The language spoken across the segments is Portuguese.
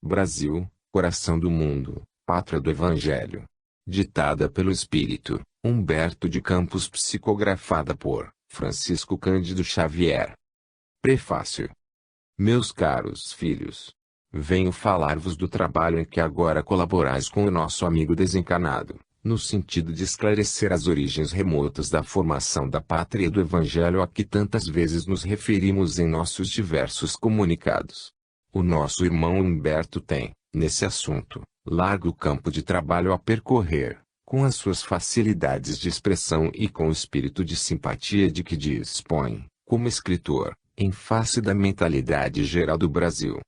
Brasil, coração do mundo, pátria do Evangelho. Ditada pelo Espírito, Humberto de Campos, psicografada por Francisco Cândido Xavier. Prefácio. Meus caros filhos, venho falar-vos do trabalho em que agora colaborais com o nosso amigo desencarnado, no sentido de esclarecer as origens remotas da formação da pátria do Evangelho a que tantas vezes nos referimos em nossos diversos comunicados. O nosso irmão Humberto tem, nesse assunto, largo campo de trabalho a percorrer, com as suas facilidades de expressão e com o espírito de simpatia de que dispõe, como escritor, em face da mentalidade geral do Brasil.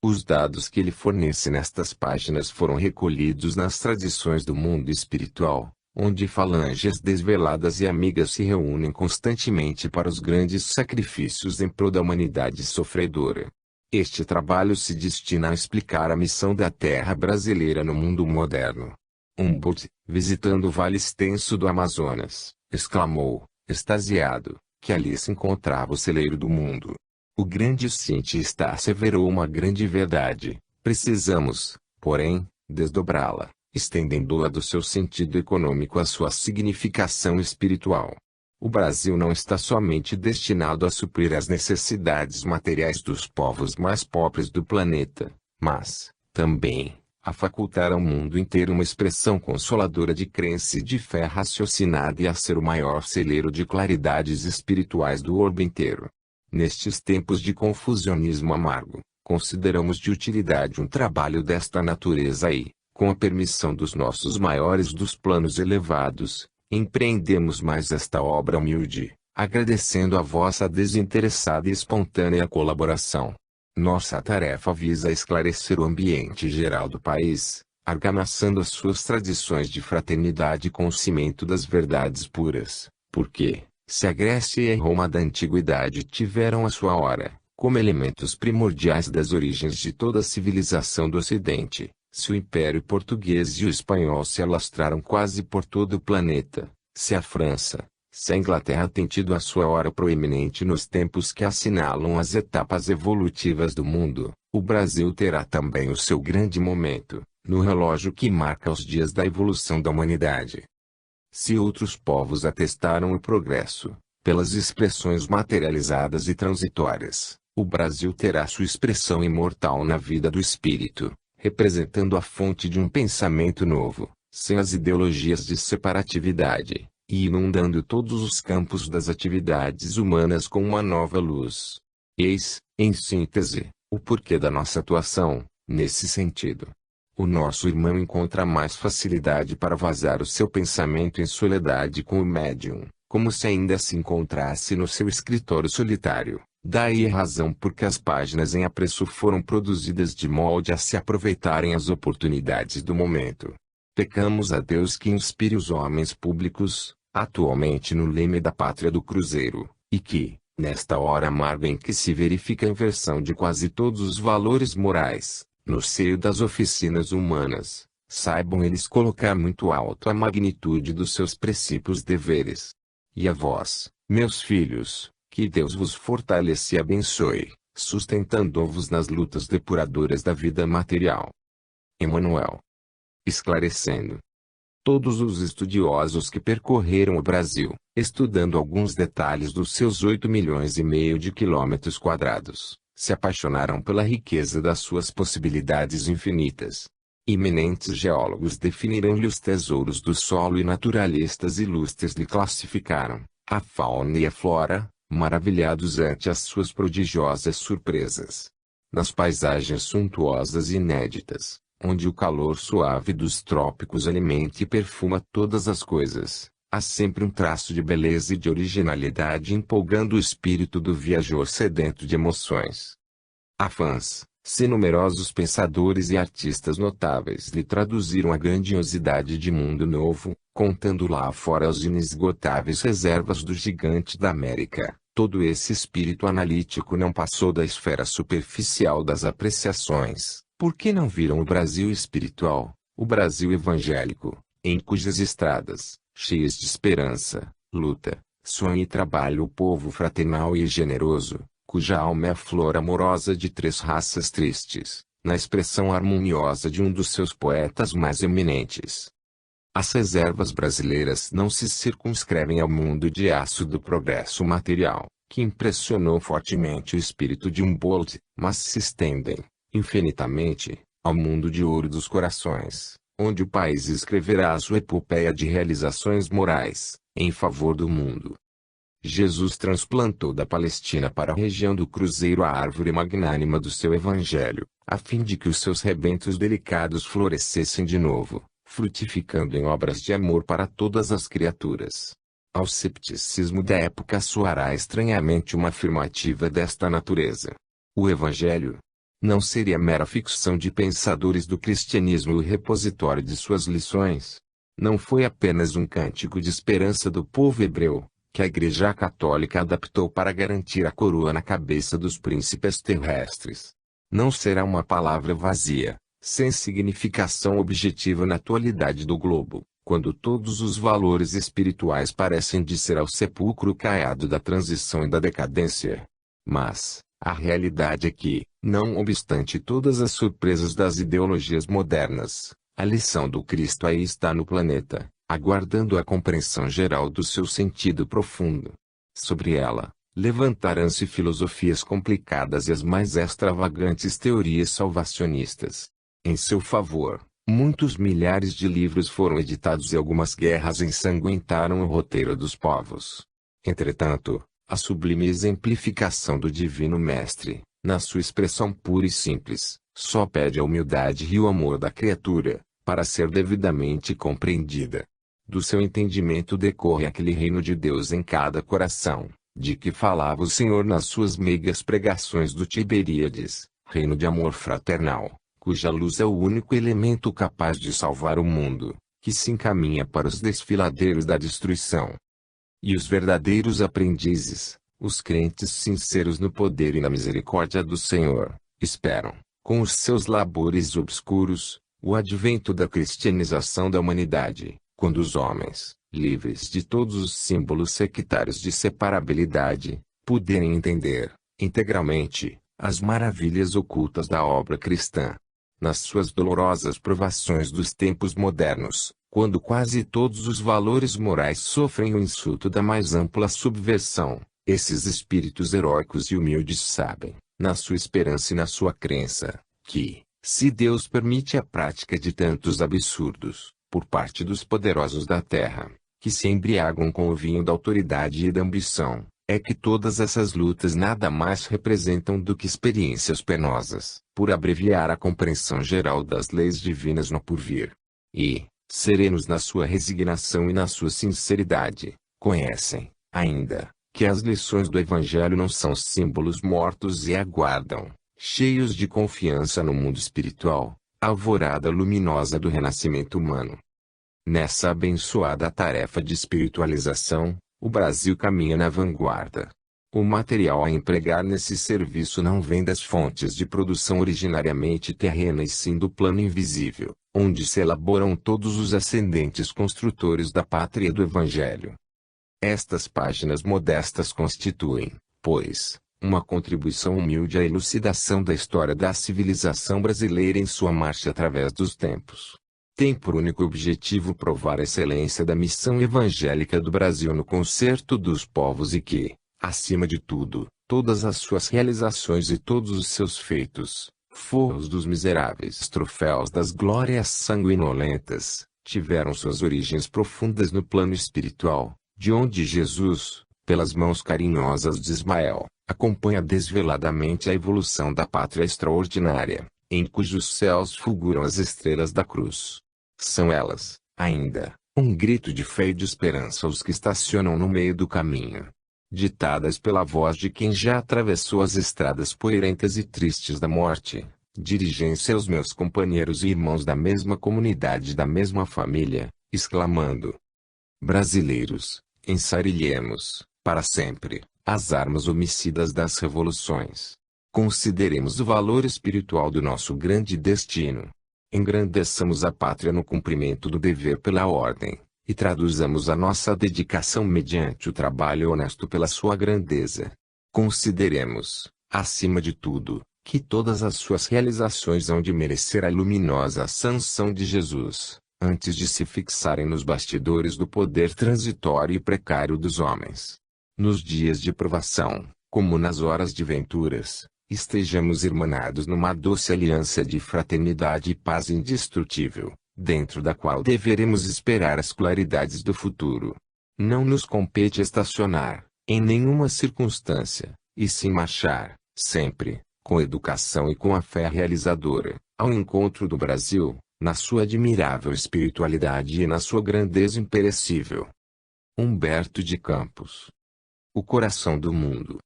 Os dados que ele fornece nestas páginas foram recolhidos nas tradições do mundo espiritual, onde falanges desveladas e amigas se reúnem constantemente para os grandes sacrifícios em prol da humanidade sofredora. Este trabalho se destina a explicar a missão da terra brasileira no mundo moderno. Humboldt, visitando o vale extenso do Amazonas, exclamou, extasiado, que ali se encontrava o celeiro do mundo. O grande cientista asseverou uma grande verdade: precisamos, porém, desdobrá-la, estendendo-a do seu sentido econômico à sua significação espiritual. O Brasil não está somente destinado a suprir as necessidades materiais dos povos mais pobres do planeta, mas, também, a facultar ao mundo inteiro uma expressão consoladora de crença e de fé raciocinada e a ser o maior celeiro de claridades espirituais do orbe inteiro. Nestes tempos de confusionismo amargo, consideramos de utilidade um trabalho desta natureza e, com a permissão dos nossos maiores dos planos elevados, empreendemos mais esta obra humilde, agradecendo a vossa desinteressada e espontânea colaboração. Nossa tarefa visa esclarecer o ambiente geral do país, argamassando as suas tradições de fraternidade com o cimento das verdades puras, porque, se a Grécia e a Roma da antiguidade tiveram a sua hora, como elementos primordiais das origens de toda a civilização do Ocidente, se o Império Português e o Espanhol se alastraram quase por todo o planeta, se a França, se a Inglaterra tem tido a sua hora proeminente nos tempos que assinalam as etapas evolutivas do mundo, o Brasil terá também o seu grande momento, no relógio que marca os dias da evolução da humanidade. Se outros povos atestaram o progresso, pelas expressões materializadas e transitórias, o Brasil terá sua expressão imortal na vida do espírito, representando a fonte de um pensamento novo, sem as ideologias de separatividade, e inundando todos os campos das atividades humanas com uma nova luz. Eis, em síntese, o porquê da nossa atuação, nesse sentido. O nosso irmão encontra mais facilidade para vazar o seu pensamento em soledade com o médium, como se ainda se encontrasse no seu escritório solitário. Daí a razão porque as páginas em apreço foram produzidas de molde a se aproveitarem as oportunidades do momento. Pecamos a Deus que inspire os homens públicos, atualmente no leme da pátria do Cruzeiro, e que, nesta hora amarga em que se verifica a inversão de quase todos os valores morais, no seio das oficinas humanas, saibam eles colocar muito alto a magnitude dos seus princípios deveres. E a vós, meus filhos, que Deus vos fortaleça e abençoe, sustentando-vos nas lutas depuradoras da vida material. Emmanuel. Esclarecendo. Todos os estudiosos que percorreram o Brasil, estudando alguns detalhes dos seus 8,5 milhões de quilômetros quadrados, se apaixonaram pela riqueza das suas possibilidades infinitas. Eminentes geólogos definiram-lhe os tesouros do solo e naturalistas ilustres lhe classificaram a fauna e a flora, maravilhados ante as suas prodigiosas surpresas. Nas paisagens suntuosas e inéditas, onde o calor suave dos trópicos alimenta e perfuma todas as coisas, há sempre um traço de beleza e de originalidade empolgando o espírito do viajor sedento de emoções. Há fãs, se numerosos pensadores e artistas notáveis lhe traduziram a grandiosidade de mundo novo, contando lá fora as inesgotáveis reservas do gigante da América. Todo esse espírito analítico não passou da esfera superficial das apreciações. Por que não viram o Brasil espiritual, o Brasil evangélico, em cujas estradas, cheias de esperança, luta, sonho e trabalho o povo fraternal e generoso, cuja alma é a flor amorosa de três raças tristes, na expressão harmoniosa de um dos seus poetas mais eminentes. As reservas brasileiras não se circunscrevem ao mundo de aço do progresso material, que impressionou fortemente o espírito de Humboldt, mas se estendem, infinitamente, ao mundo de ouro dos corações, onde o país escreverá a sua epopeia de realizações morais, em favor do mundo. Jesus transplantou da Palestina para a região do Cruzeiro a árvore magnânima do seu evangelho, a fim de que os seus rebentos delicados florescessem de novo, frutificando em obras de amor para todas as criaturas. Ao cepticismo da época soará estranhamente uma afirmativa desta natureza. O evangelho não seria mera ficção de pensadores do cristianismo o repositório de suas lições. Não foi apenas um cântico de esperança do povo hebreu, que a Igreja Católica adaptou para garantir a coroa na cabeça dos príncipes terrestres. Não será uma palavra vazia, sem significação objetiva na atualidade do globo, quando todos os valores espirituais parecem descer ao sepulcro caiado da transição e da decadência. Mas, a realidade é que, não obstante todas as surpresas das ideologias modernas, a lição do Cristo aí está no planeta, aguardando a compreensão geral do seu sentido profundo. Sobre ela, levantarão-se filosofias complicadas e as mais extravagantes teorias salvacionistas. Em seu favor, muitos milhares de livros foram editados e algumas guerras ensanguentaram o roteiro dos povos. Entretanto, a sublime exemplificação do Divino Mestre, na sua expressão pura e simples, só pede a humildade e o amor da criatura, para ser devidamente compreendida. Do seu entendimento decorre aquele reino de Deus em cada coração, de que falava o Senhor nas suas meigas pregações do Tiberíades, reino de amor fraternal, cuja luz é o único elemento capaz de salvar o mundo, que se encaminha para os desfiladeiros da destruição. E os verdadeiros aprendizes, os crentes sinceros no poder e na misericórdia do Senhor, esperam, com os seus labores obscuros, o advento da cristianização da humanidade, quando os homens, livres de todos os símbolos sectários de separabilidade, puderem entender, integralmente, as maravilhas ocultas da obra cristã. Nas suas dolorosas provações dos tempos modernos, quando quase todos os valores morais sofrem o insulto da mais ampla subversão, esses espíritos heróicos e humildes sabem, na sua esperança e na sua crença, que, se Deus permite a prática de tantos absurdos, por parte dos poderosos da terra, que se embriagam com o vinho da autoridade e da ambição, é que todas essas lutas nada mais representam do que experiências penosas, por abreviar a compreensão geral das leis divinas no porvir. E, serenos na sua resignação e na sua sinceridade, conhecem, ainda, que as lições do Evangelho não são símbolos mortos e aguardam, cheios de confiança no mundo espiritual, a alvorada luminosa do renascimento humano. Nessa abençoada tarefa de espiritualização, o Brasil caminha na vanguarda. O material a empregar nesse serviço não vem das fontes de produção originariamente terrenas e sim do plano invisível, onde se elaboram todos os ascendentes construtores da pátria do Evangelho. Estas páginas modestas constituem, pois, uma contribuição humilde à elucidação da história da civilização brasileira em sua marcha através dos tempos. Tem por único objetivo provar a excelência da missão evangélica do Brasil no concerto dos povos e que, acima de tudo, todas as suas realizações e todos os seus feitos, forros dos miseráveis troféus das glórias sanguinolentas, tiveram suas origens profundas no plano espiritual, de onde Jesus, pelas mãos carinhosas de Ismael, acompanha desveladamente a evolução da pátria extraordinária, em cujos céus fulguram as estrelas da cruz. São elas, ainda, um grito de fé e de esperança aos que estacionam no meio do caminho. Ditadas pela voz de quem já atravessou as estradas poeirentas e tristes da morte, dirigem-se aos meus companheiros e irmãos da mesma comunidade e da mesma família, exclamando: brasileiros, ensarilhemos, para sempre, as armas homicidas das revoluções. Consideremos o valor espiritual do nosso grande destino. Engrandeçamos a pátria no cumprimento do dever pela ordem, e traduzamos a nossa dedicação mediante o trabalho honesto pela sua grandeza. Consideremos, acima de tudo, que todas as suas realizações hão de merecer a luminosa sanção de Jesus, antes de se fixarem nos bastidores do poder transitório e precário dos homens. Nos dias de provação, como nas horas de venturas, estejamos irmanados numa doce aliança de fraternidade e paz indestrutível, dentro da qual deveremos esperar as claridades do futuro. Não nos compete estacionar, em nenhuma circunstância, e sim marchar, sempre, com educação e com a fé realizadora, ao encontro do Brasil, na sua admirável espiritualidade e na sua grandeza imperecível. Humberto de Campos. O coração do mundo.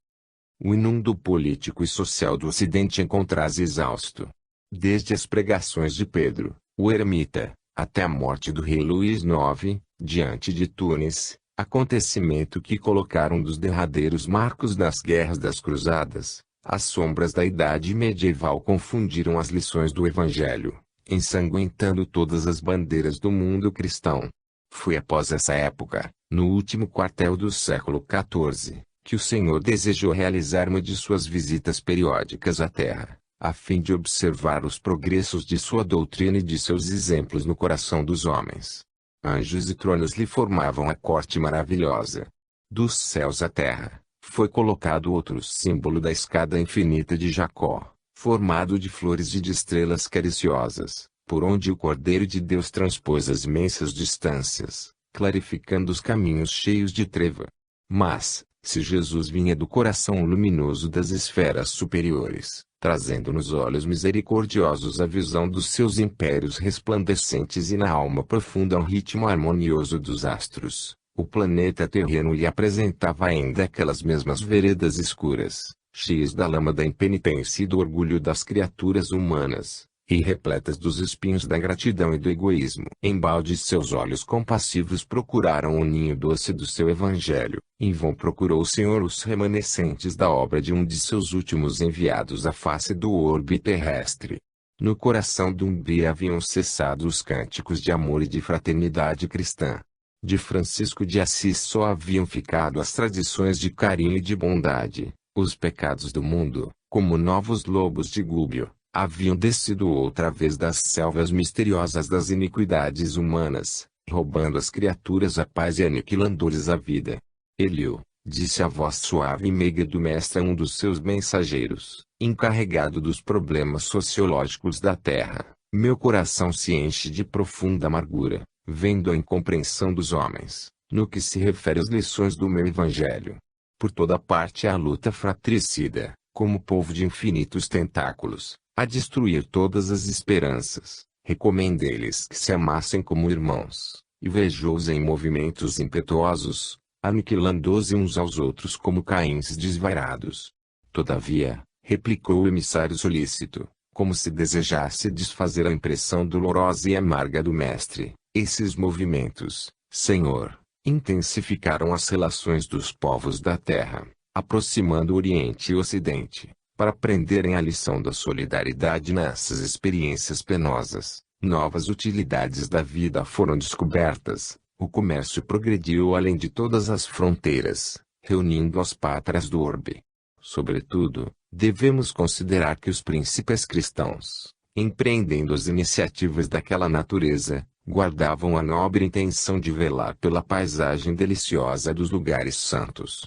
O inundo político e social do Ocidente encontra-se exausto. Desde as pregações de Pedro, o eremita, até a morte do rei Luís IX, diante de Túnez, acontecimento que colocaram um dos derradeiros marcos das guerras das cruzadas, as sombras da idade medieval confundiram as lições do Evangelho, ensanguentando todas as bandeiras do mundo cristão. Foi após essa época, no último quartel do século XIV, que o Senhor desejou realizar uma de suas visitas periódicas à Terra, a fim de observar os progressos de sua doutrina e de seus exemplos no coração dos homens. Anjos e tronos lhe formavam a corte maravilhosa. Dos céus à terra, foi colocado outro símbolo da escada infinita de Jacó, formado de flores e de estrelas cariciosas, por onde o Cordeiro de Deus transpôs as imensas distâncias, clarificando os caminhos cheios de treva. Mas, se Jesus vinha do coração luminoso das esferas superiores, trazendo nos olhos misericordiosos a visão dos seus impérios resplandecentes e na alma profunda um ritmo harmonioso dos astros, o planeta terreno lhe apresentava ainda aquelas mesmas veredas escuras, cheias da lama da impenitência e do orgulho das criaturas humanas, e repletas dos espinhos da ingratidão e do egoísmo. Embalde seus olhos compassivos procuraram o ninho doce do seu evangelho. Em vão procurou o Senhor os remanescentes da obra de um de seus últimos enviados à face do orbe terrestre. No coração de Umbria haviam cessado os cânticos de amor e de fraternidade cristã. De Francisco de Assis só haviam ficado as tradições de carinho e de bondade. Os pecados do mundo, como novos lobos de Gúbio, haviam descido outra vez das selvas misteriosas das iniquidades humanas, roubando às criaturas a paz e aniquilando-lhes a vida. Eliu, disse a voz suave e meiga do mestre a um dos seus mensageiros, encarregado dos problemas sociológicos da terra, meu coração se enche de profunda amargura, vendo a incompreensão dos homens, no que se refere às lições do meu evangelho. Por toda parte há luta fratricida, como povo de infinitos tentáculos, a destruir todas as esperanças. Recomendei-lhes que se amassem como irmãos, e vejou-os em movimentos impetuosos, aniquilando-se uns aos outros como caíns desvairados. Todavia, replicou o emissário solícito, como se desejasse desfazer a impressão dolorosa e amarga do mestre, esses movimentos, Senhor, intensificaram as relações dos povos da terra, aproximando o Oriente e o Ocidente, para aprenderem a lição da solidariedade nessas experiências penosas. Novas utilidades da vida foram descobertas, o comércio progrediu além de todas as fronteiras, reunindo as pátrias do orbe. Sobretudo, devemos considerar que os príncipes cristãos, empreendendo as iniciativas daquela natureza, guardavam a nobre intenção de velar pela paisagem deliciosa dos lugares santos.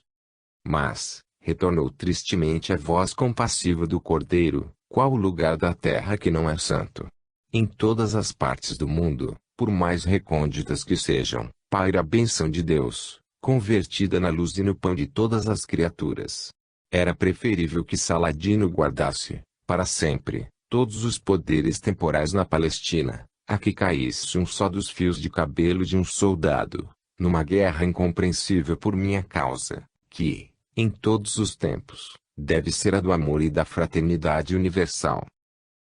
Mas, retornou tristemente a voz compassiva do Cordeiro, qual o lugar da terra que não é santo? Em todas as partes do mundo, por mais recônditas que sejam, paira a bênção de Deus, convertida na luz e no pão de todas as criaturas. Era preferível que Saladino guardasse, para sempre, todos os poderes temporais na Palestina, a que caísse um só dos fios de cabelo de um soldado, numa guerra incompreensível por minha causa, que, em todos os tempos, deve ser a do amor e da fraternidade universal.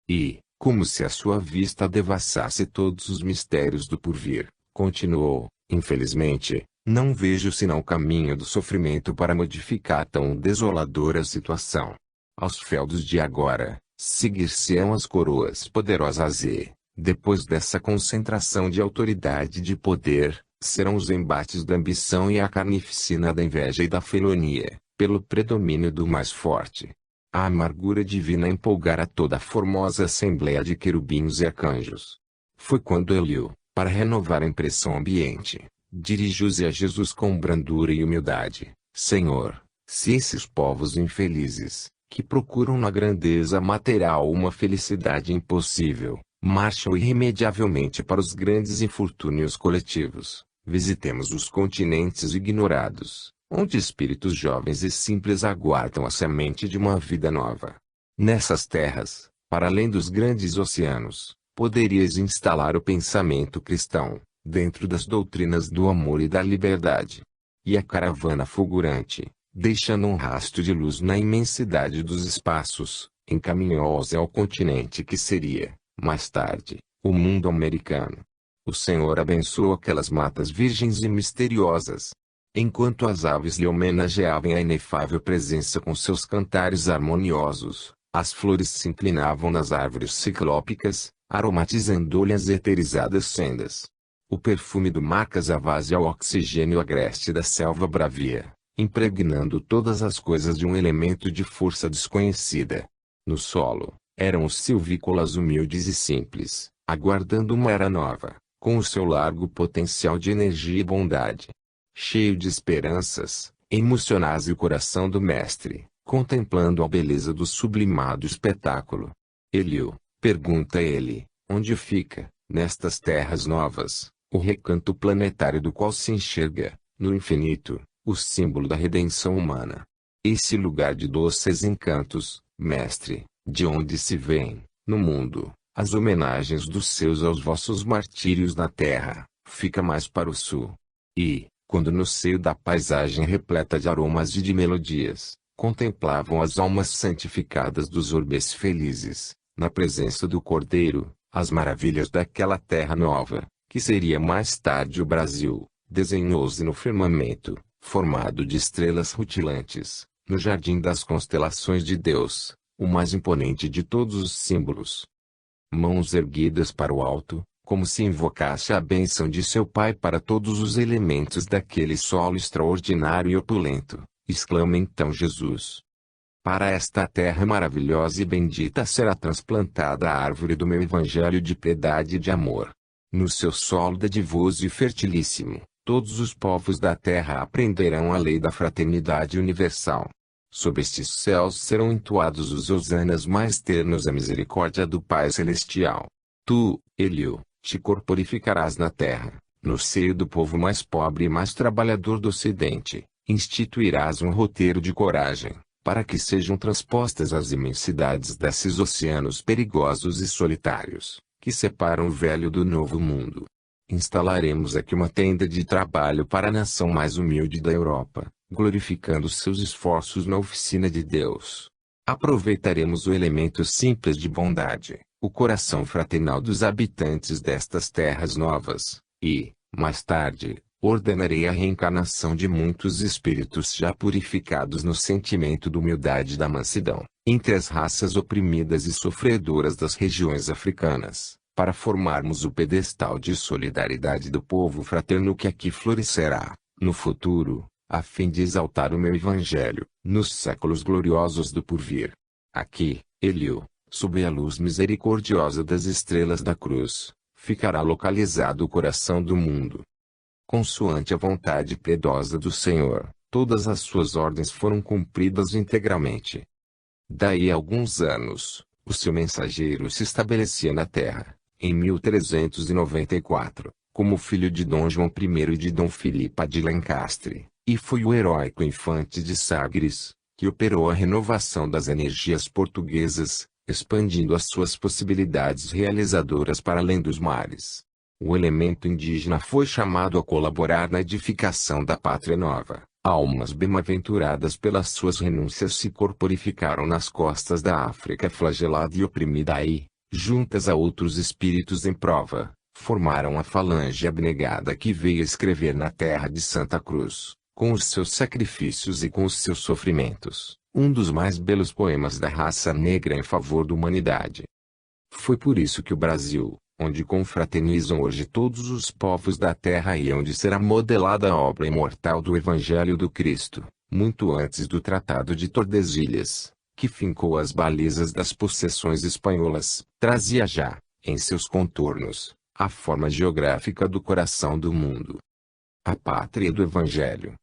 E, como se a sua vista devassasse todos os mistérios do porvir, continuou, infelizmente, não vejo senão o caminho do sofrimento para modificar tão desoladora situação. Aos feudos de agora, seguir-se-ão as coroas poderosas e, depois dessa concentração de autoridade e de poder, serão os embates da ambição e a carnificina da inveja e da felonia, pelo predomínio do mais forte. A amargura divina empolgara toda a formosa assembleia de querubins e arcanjos. Foi quando Eliú, para renovar a impressão ambiente, dirigiu-se a Jesus com brandura e humildade: Senhor, se esses povos infelizes, que procuram na grandeza material uma felicidade impossível, marcham irremediavelmente para os grandes infortúnios coletivos, visitemos os continentes ignorados, onde espíritos jovens e simples aguardam a semente de uma vida nova. Nessas terras, para além dos grandes oceanos, poderias instalar o pensamento cristão, dentro das doutrinas do amor e da liberdade. E a caravana fulgurante, deixando um rastro de luz na imensidade dos espaços, encaminhou-se ao continente que seria, mais tarde, o mundo americano. O Senhor abençoou aquelas matas virgens e misteriosas. Enquanto as aves lhe homenageavam a inefável presença com seus cantares harmoniosos, as flores se inclinavam nas árvores ciclópicas, aromatizando-lhe as eterizadas sendas. O perfume do mar casava-se ao oxigênio agreste da selva bravia, impregnando todas as coisas de um elemento de força desconhecida. No solo, eram os silvícolas humildes e simples, aguardando uma era nova, com o seu largo potencial de energia e bondade. Cheio de esperanças, emocionasse o coração do mestre, contemplando a beleza do sublimado espetáculo. Eliú, pergunta ele, onde fica, nestas terras novas, o recanto planetário do qual se enxerga, no infinito, o símbolo da redenção humana? Esse lugar de doces encantos, mestre, de onde se vêm, no mundo, as homenagens dos seus aos vossos martírios na terra, fica mais para o sul. E, quando no seio da paisagem repleta de aromas e de melodias, contemplavam as almas santificadas dos orbes felizes, na presença do Cordeiro, as maravilhas daquela terra nova, que seria mais tarde o Brasil, desenhou-se no firmamento, formado de estrelas rutilantes, no jardim das constelações de Deus, o mais imponente de todos os símbolos. Mãos erguidas para o alto, como se invocasse a bênção de seu Pai para todos os elementos daquele solo extraordinário e opulento, exclama então Jesus. Para esta terra maravilhosa e bendita será transplantada a árvore do meu evangelho de piedade e de amor. No seu solo dadivoso e fertilíssimo, todos os povos da terra aprenderão a lei da fraternidade universal. Sob estes céus serão entoados os hosanas mais ternos à misericórdia do Pai Celestial. Tu, Eliú, te corporificarás na terra, no seio do povo mais pobre e mais trabalhador do Ocidente, instituirás um roteiro de coragem, para que sejam transpostas as imensidades desses oceanos perigosos e solitários, que separam o velho do novo mundo. Instalaremos aqui uma tenda de trabalho para a nação mais humilde da Europa, glorificando seus esforços na oficina de Deus. Aproveitaremos o elemento simples de bondade, o coração fraternal dos habitantes destas terras novas, e, mais tarde, ordenarei a reencarnação de muitos espíritos já purificados no sentimento da humildade e da mansidão, entre as raças oprimidas e sofredoras das regiões africanas, para formarmos o pedestal de solidariedade do povo fraterno que aqui florescerá, no futuro, a fim de exaltar o meu evangelho, nos séculos gloriosos do porvir. Aqui, Eliú, sob a luz misericordiosa das estrelas da cruz, ficará localizado o coração do mundo. Consoante a vontade piedosa do Senhor, todas as suas ordens foram cumpridas integralmente. Daí a alguns anos, o seu mensageiro se estabelecia na terra, em 1394, como filho de Dom João I e de Dom Filipe de Lencastre, e foi o heróico infante de Sagres, que operou a renovação das energias portuguesas, expandindo as suas possibilidades realizadoras para além dos mares. O elemento indígena foi chamado a colaborar na edificação da pátria nova. Almas bem-aventuradas pelas suas renúncias se corporificaram nas costas da África flagelada e oprimida e, juntas a outros espíritos em prova, formaram a falange abnegada que veio escrever na terra de Santa Cruz, com os seus sacrifícios e com os seus sofrimentos, um dos mais belos poemas da raça negra em favor da humanidade. Foi por isso que o Brasil, onde confraternizam hoje todos os povos da terra e onde será modelada a obra imortal do Evangelho do Cristo, muito antes do Tratado de Tordesilhas, que fincou as balizas das possessões espanholas, trazia já, em seus contornos, a forma geográfica do coração do mundo. A pátria do Evangelho.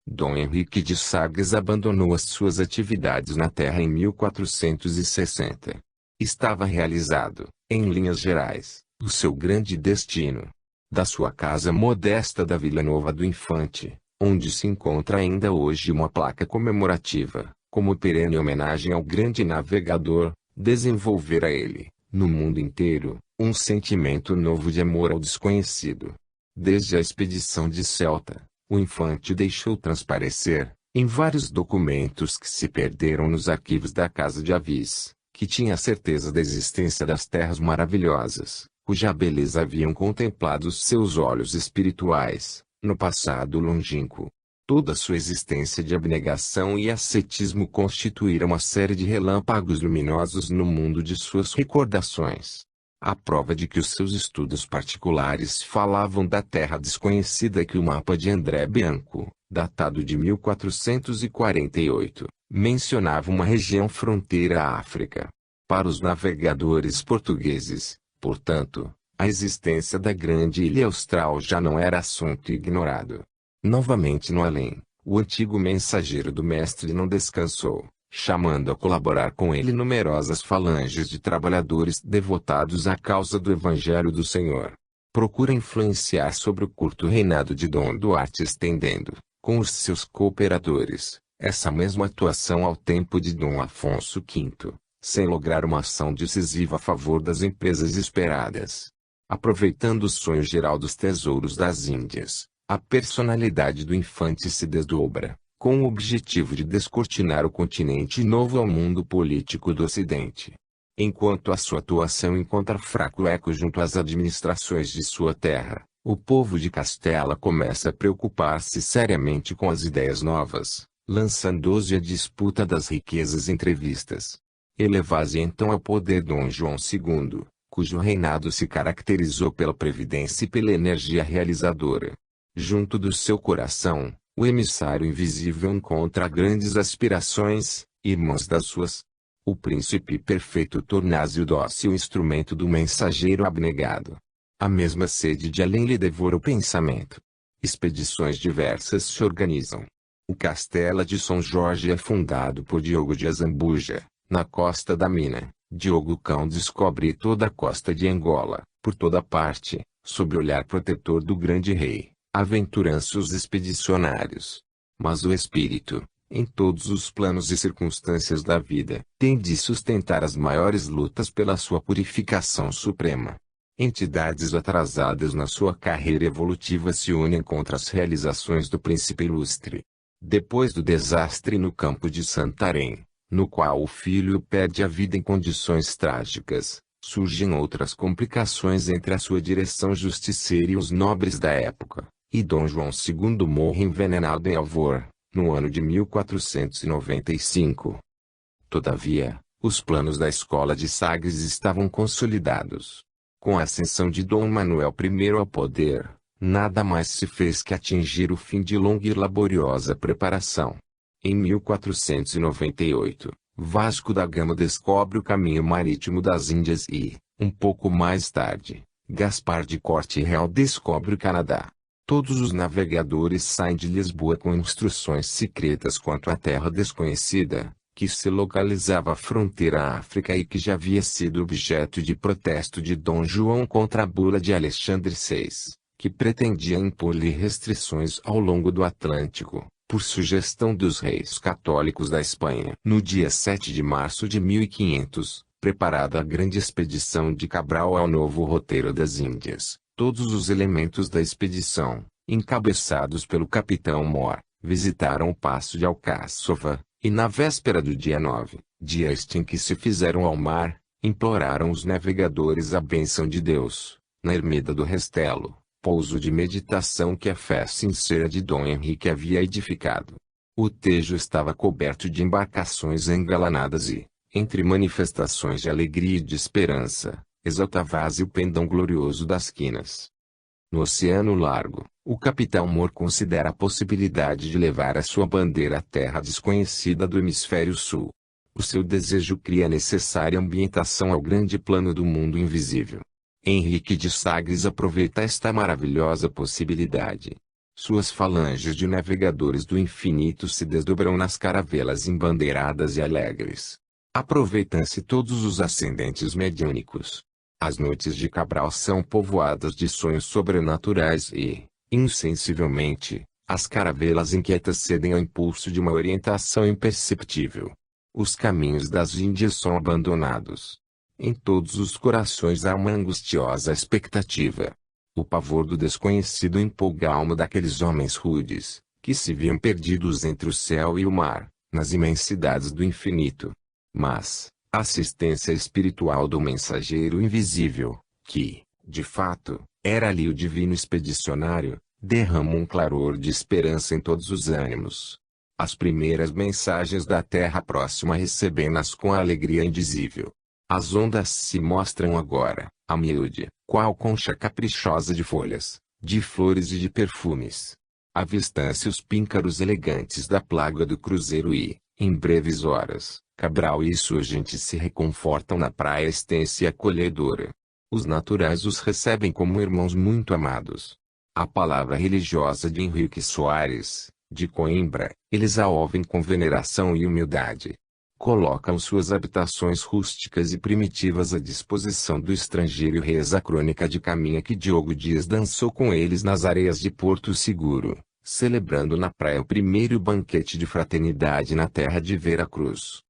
Dom Henrique de Sagres abandonou as suas atividades na terra em 1460. Estava realizado, em linhas gerais, o seu grande destino. Da sua casa modesta da Vila Nova do Infante, onde se encontra ainda hoje uma placa comemorativa, como perene homenagem ao grande navegador, desenvolvera ele, no mundo inteiro, um sentimento novo de amor ao desconhecido. Desde a expedição de Celta, o Infante deixou transparecer, em vários documentos que se perderam nos arquivos da Casa de Avis, que tinha certeza da existência das terras maravilhosas, cuja beleza haviam contemplado seus olhos espirituais, no passado longínquo. Toda sua existência de abnegação e ascetismo constituíra uma série de relâmpagos luminosos no mundo de suas recordações. A prova de que os seus estudos particulares falavam da terra desconhecida que o mapa de André Bianco, datado de 1448, mencionava uma região fronteira à África. Para os navegadores portugueses, portanto, a existência da grande ilha austral já não era assunto ignorado. Novamente no além, o antigo mensageiro do mestre não descansou, chamando a colaborar com ele numerosas falanges de trabalhadores devotados à causa do Evangelho do Senhor. Procura influenciar sobre o curto reinado de Dom Duarte, estendendo, com os seus cooperadores, essa mesma atuação ao tempo de Dom Afonso V, sem lograr uma ação decisiva a favor das empresas esperadas. Aproveitando o sonho geral dos tesouros das Índias, a personalidade do infante se desdobra, com o objetivo de descortinar o continente novo ao mundo político do Ocidente. Enquanto a sua atuação encontra fraco eco junto às administrações de sua terra, o povo de Castela começa a preocupar-se seriamente com as ideias novas, lançando-se à disputa das riquezas entrevistas. Eleva-se então ao poder Dom João II, cujo reinado se caracterizou pela previdência e pela energia realizadora. Junto do seu coração, o emissário invisível encontra grandes aspirações, irmãos das suas. O príncipe perfeito torna-se o dócil instrumento do mensageiro abnegado. A mesma sede de além lhe devora o pensamento. Expedições diversas se organizam. O Castela de São Jorge é fundado por Diogo de Azambuja, na costa da Mina. Diogo Cão descobre toda a costa de Angola, por toda parte, sob o olhar protetor do grande rei. Aventuram-se os expedicionários. Mas o espírito, em todos os planos e circunstâncias da vida, tem de sustentar as maiores lutas pela sua purificação suprema. Entidades atrasadas na sua carreira evolutiva se unem contra as realizações do príncipe ilustre. Depois do desastre no campo de Santarém, no qual o filho perde a vida em condições trágicas, surgem outras complicações entre a sua direção justiceira e os nobres da época, e Dom João II morre envenenado em Alvor, no ano de 1495. Todavia, os planos da escola de Sagres estavam consolidados. Com a ascensão de Dom Manuel I ao poder, nada mais se fez que atingir o fim de longa e laboriosa preparação. Em 1498, Vasco da Gama descobre o caminho marítimo das Índias e, um pouco mais tarde, Gaspar de Corte Real descobre o Canadá. Todos os navegadores saem de Lisboa com instruções secretas quanto à terra desconhecida, que se localizava à fronteira à África e que já havia sido objeto de protesto de Dom João contra a bula de Alexandre VI, que pretendia impor-lhe restrições ao longo do Atlântico, por sugestão dos reis católicos da Espanha. No dia 7 de março de 1500, preparada a grande expedição de Cabral ao novo roteiro das Índias, todos os elementos da expedição, encabeçados pelo capitão Mor, visitaram o passo de Alcáçova, e na véspera do dia 9, dia este em que se fizeram ao mar, imploraram os navegadores a bênção de Deus, na ermida do Restelo, pouso de meditação que a fé sincera de Dom Henrique havia edificado. O Tejo estava coberto de embarcações engalanadas e, entre manifestações de alegria e de esperança, exaltava-se o pendão glorioso das quinas. No Oceano Largo, o capitão Moore considera a possibilidade de levar a sua bandeira à terra desconhecida do hemisfério sul. O seu desejo cria a necessária ambientação ao grande plano do mundo invisível. Henrique de Sagres aproveita esta maravilhosa possibilidade. Suas falanges de navegadores do infinito se desdobram nas caravelas embandeiradas e alegres. Aproveitam-se todos os ascendentes mediúnicos. As noites de Cabral são povoadas de sonhos sobrenaturais e, insensivelmente, as caravelas inquietas cedem ao impulso de uma orientação imperceptível. Os caminhos das Índias são abandonados. Em todos os corações há uma angustiosa expectativa. O pavor do desconhecido empolga a alma daqueles homens rudes, que se viam perdidos entre o céu e o mar, nas imensidades do infinito. Mas, a assistência espiritual do mensageiro invisível, que, de fato, era ali o divino expedicionário, derrama um claror de esperança em todos os ânimos. As primeiras mensagens da terra próxima recebem-nas com a alegria indizível. As ondas se mostram agora, a miúde, qual concha caprichosa de folhas, de flores e de perfumes. Avistam-se os píncaros elegantes da plaga do cruzeiro e, em breves horas, Cabral e sua gente se reconfortam na praia extensa e acolhedora. Os naturais os recebem como irmãos muito amados. A palavra religiosa de Henrique Soares, de Coimbra, eles a ouvem com veneração e humildade. Colocam suas habitações rústicas e primitivas à disposição do estrangeiro e reza a crônica de caminha que Diogo Dias dançou com eles nas areias de Porto Seguro, celebrando na praia o primeiro banquete de fraternidade na terra de Veracruz.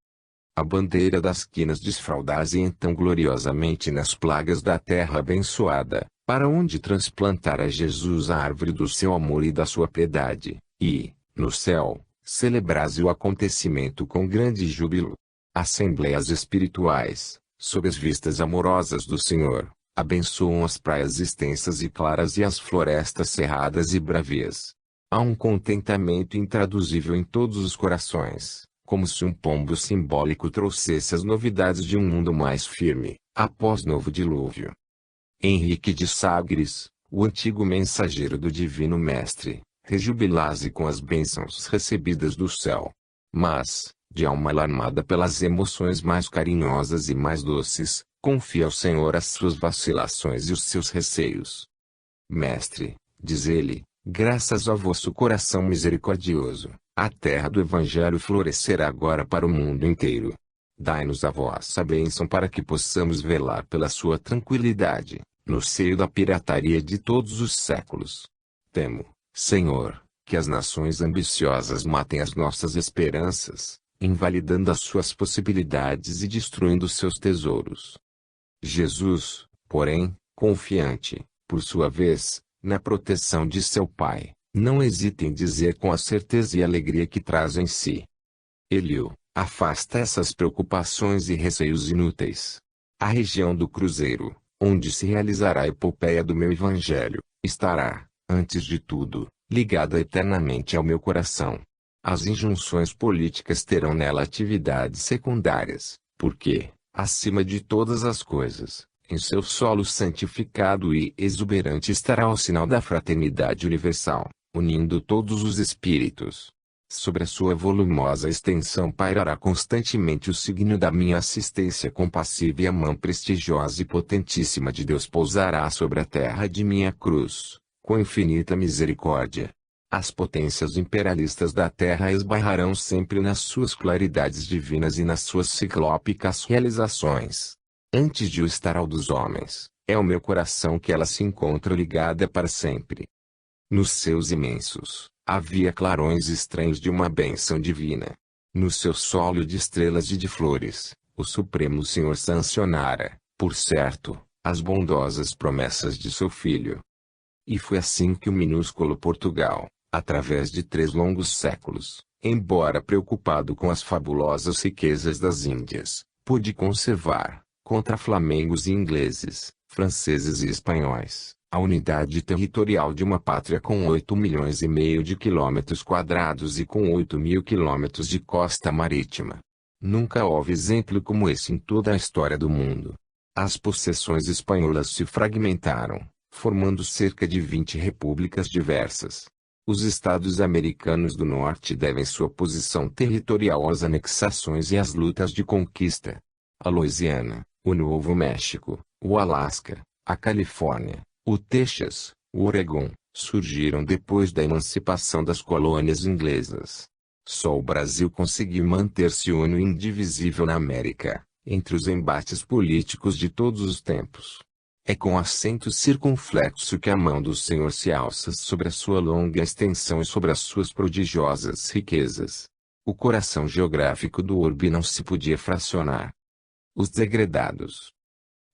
A bandeira das quinas desfralda-se então gloriosamente nas plagas da terra abençoada, para onde transplantar a Jesus a árvore do seu amor e da sua piedade. E, no céu, celebrar-se o acontecimento com grande júbilo. Assembleias espirituais, sob as vistas amorosas do Senhor, abençoam as praias extensas e claras e as florestas cerradas e bravias. Há um contentamento intraduzível em todos os corações, como se um pombo simbólico trouxesse as novidades de um mundo mais firme, após novo dilúvio. Henrique de Sagres, o antigo mensageiro do Divino Mestre, rejubila-se com as bênçãos recebidas do céu. Mas, de alma alarmada pelas emoções mais carinhosas e mais doces, confia ao Senhor as suas vacilações e os seus receios. Mestre, diz ele, graças ao vosso coração misericordioso, a terra do Evangelho florescerá agora para o mundo inteiro. Dai-nos a vossa bênção para que possamos velar pela sua tranquilidade, no seio da pirataria de todos os séculos. Temo, Senhor, que as nações ambiciosas matem as nossas esperanças, invalidando as suas possibilidades e destruindo seus tesouros. Jesus, porém, confiante, por sua vez, na proteção de seu Pai, não hesita em dizer com a certeza e alegria que traz em si. Ele afasta essas preocupações e receios inúteis. A região do Cruzeiro, onde se realizará a epopeia do meu Evangelho, estará, antes de tudo, ligada eternamente ao meu coração. As injunções políticas terão nela atividades secundárias, porque, acima de todas as coisas, em seu solo santificado e exuberante estará o sinal da fraternidade universal, unindo todos os espíritos. Sobre a sua volumosa extensão pairará constantemente o signo da minha assistência compassiva e a mão prestigiosa e potentíssima de Deus pousará sobre a terra de minha cruz, com infinita misericórdia. As potências imperialistas da terra esbarrarão sempre nas suas claridades divinas e nas suas ciclópicas realizações. Antes de o estaral dos homens, é o meu coração que ela se encontra ligada para sempre. Nos seus imensos, havia clarões estranhos de uma bênção divina. No seu solo de estrelas e de flores, o Supremo Senhor sancionara, por certo, as bondosas promessas de seu Filho. E foi assim que o minúsculo Portugal, através de 3 longos séculos, embora preocupado com as fabulosas riquezas das Índias, pôde conservar, contra flamengos e ingleses, franceses e espanhóis, a unidade territorial de uma pátria com 8,5 milhões de quilômetros quadrados e com 8.000 quilômetros de costa marítima. Nunca houve exemplo como esse em toda a história do mundo. As possessões espanholas se fragmentaram, formando cerca de 20 repúblicas diversas. Os estados americanos do norte devem sua posição territorial às anexações e às lutas de conquista. A Louisiana, o Novo México, o Alasca, a Califórnia, o Texas, o Oregon, surgiram depois da emancipação das colônias inglesas. Só o Brasil conseguiu manter-se uno e indivisível na América, entre os embates políticos de todos os tempos. É com acento circunflexo que a mão do Senhor se alça sobre a sua longa extensão e sobre as suas prodigiosas riquezas. O coração geográfico do orbe não se podia fracionar. Os degredados.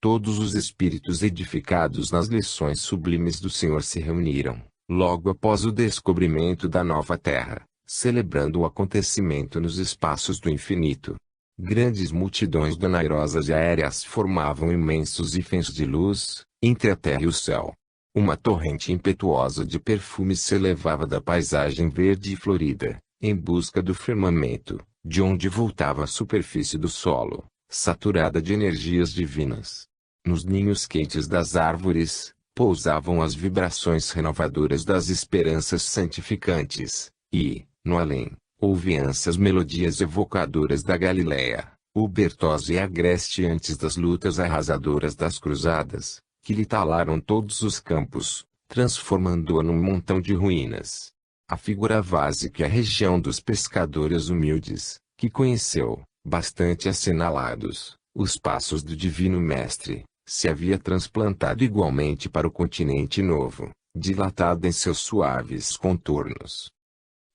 Todos os espíritos edificados nas lições sublimes do Senhor se reuniram, logo após o descobrimento da nova terra, celebrando o acontecimento nos espaços do infinito. Grandes multidões donairosas e aéreas formavam imensos ífens de luz, entre a terra e o céu. Uma torrente impetuosa de perfume se elevava da paisagem verde e florida, em busca do firmamento, de onde voltava a superfície do solo, saturada de energias divinas. Nos ninhos quentes das árvores, pousavam as vibrações renovadoras das esperanças santificantes, e, no além, ouviam-se as melodias evocadoras da Galileia, o Bertozzi e Agreste antes das lutas arrasadoras das cruzadas, que lhe talaram todos os campos, transformando-a num montão de ruínas. A figura básica é a região dos pescadores humildes, que conheceu, bastante assinalados, os passos do Divino Mestre, se havia transplantado igualmente para o continente novo, dilatado em seus suaves contornos.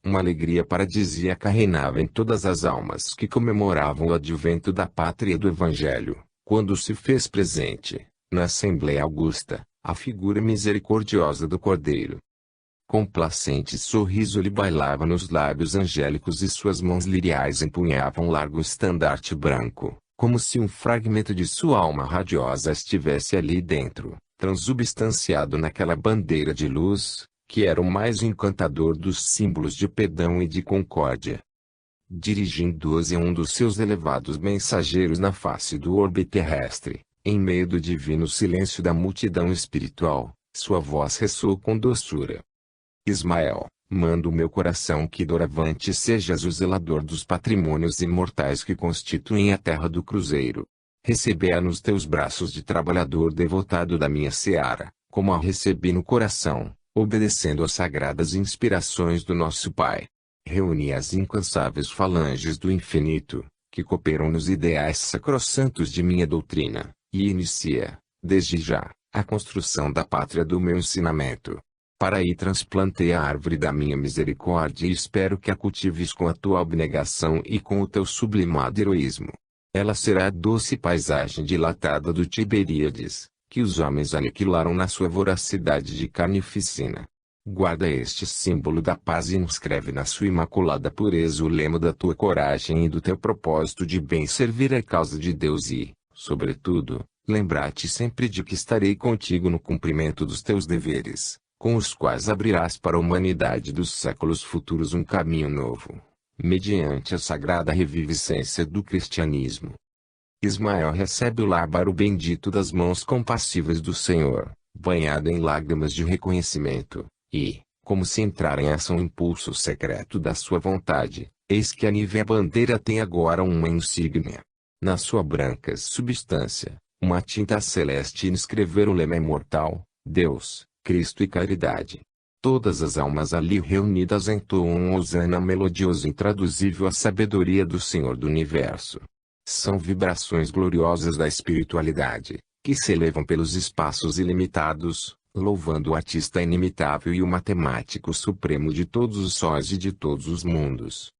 Uma alegria paradisíaca reinava em todas as almas que comemoravam o advento da pátria do Evangelho, quando se fez presente, na Assembleia Augusta, a figura misericordiosa do Cordeiro. Complacente sorriso lhe bailava nos lábios angélicos e suas mãos liriais empunhavam um largo estandarte branco, como se um fragmento de sua alma radiosa estivesse ali dentro, transubstanciado naquela bandeira de luz, que era o mais encantador dos símbolos de perdão e de concórdia. Dirigindo-se a um dos seus elevados mensageiros na face do orbe terrestre, em meio do divino silêncio da multidão espiritual, sua voz ressoou com doçura. Ismael, manda o meu coração que doravante sejas o zelador dos patrimônios imortais que constituem a terra do cruzeiro. Recebe-a nos teus braços de trabalhador devotado da minha seara, como a recebi no coração, obedecendo às sagradas inspirações do nosso Pai. Reúne as incansáveis falanges do infinito, que cooperam nos ideais sacrossantos de minha doutrina, e inicia, desde já, a construção da pátria do meu ensinamento. Para aí transplantei a árvore da minha misericórdia e espero que a cultives com a tua abnegação e com o teu sublimado heroísmo. Ela será a doce paisagem dilatada do Tiberíades, que os homens aniquilaram na sua voracidade de carnificina. Guarda este símbolo da paz e inscreve na sua imaculada pureza o lema da tua coragem e do teu propósito de bem servir a causa de Deus e, sobretudo, lembrar-te sempre de que estarei contigo no cumprimento dos teus deveres, com os quais abrirás para a humanidade dos séculos futuros um caminho novo, mediante a sagrada reviviscência do cristianismo. Ismael recebe o lábaro bendito das mãos compassivas do Senhor, banhado em lágrimas de reconhecimento, e, como se entrar em ação o impulso secreto da sua vontade, eis que a nívea bandeira tem agora uma insígnia. Na sua branca substância, uma tinta celeste inscrever o lema imortal, Deus, Cristo e Caridade. Todas as almas ali reunidas entoam um hosana melodioso intraduzível à sabedoria do Senhor do Universo. São vibrações gloriosas da espiritualidade, que se elevam pelos espaços ilimitados, louvando o artista inimitável e o matemático supremo de todos os sóis e de todos os mundos.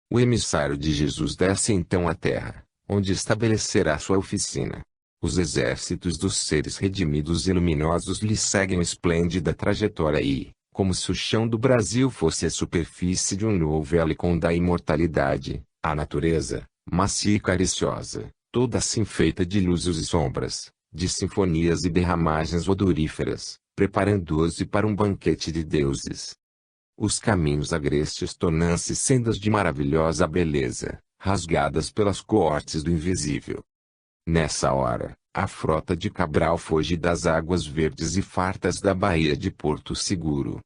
O emissário de Jesus desce então à terra, onde estabelecerá sua oficina. Os exércitos dos seres redimidos e luminosos lhe seguem esplêndida trajetória e, como se o chão do Brasil fosse a superfície de um novo helicon da imortalidade, a natureza, macia e cariciosa, toda assim feita de luzes e sombras, de sinfonias e derramagens odoríferas, preparando-se para um banquete de deuses. Os caminhos agrestes tornam-se sendas de maravilhosa beleza, rasgadas pelas coortes do invisível. Nessa hora, a frota de Cabral foge das águas verdes e fartas da Baía de Porto Seguro.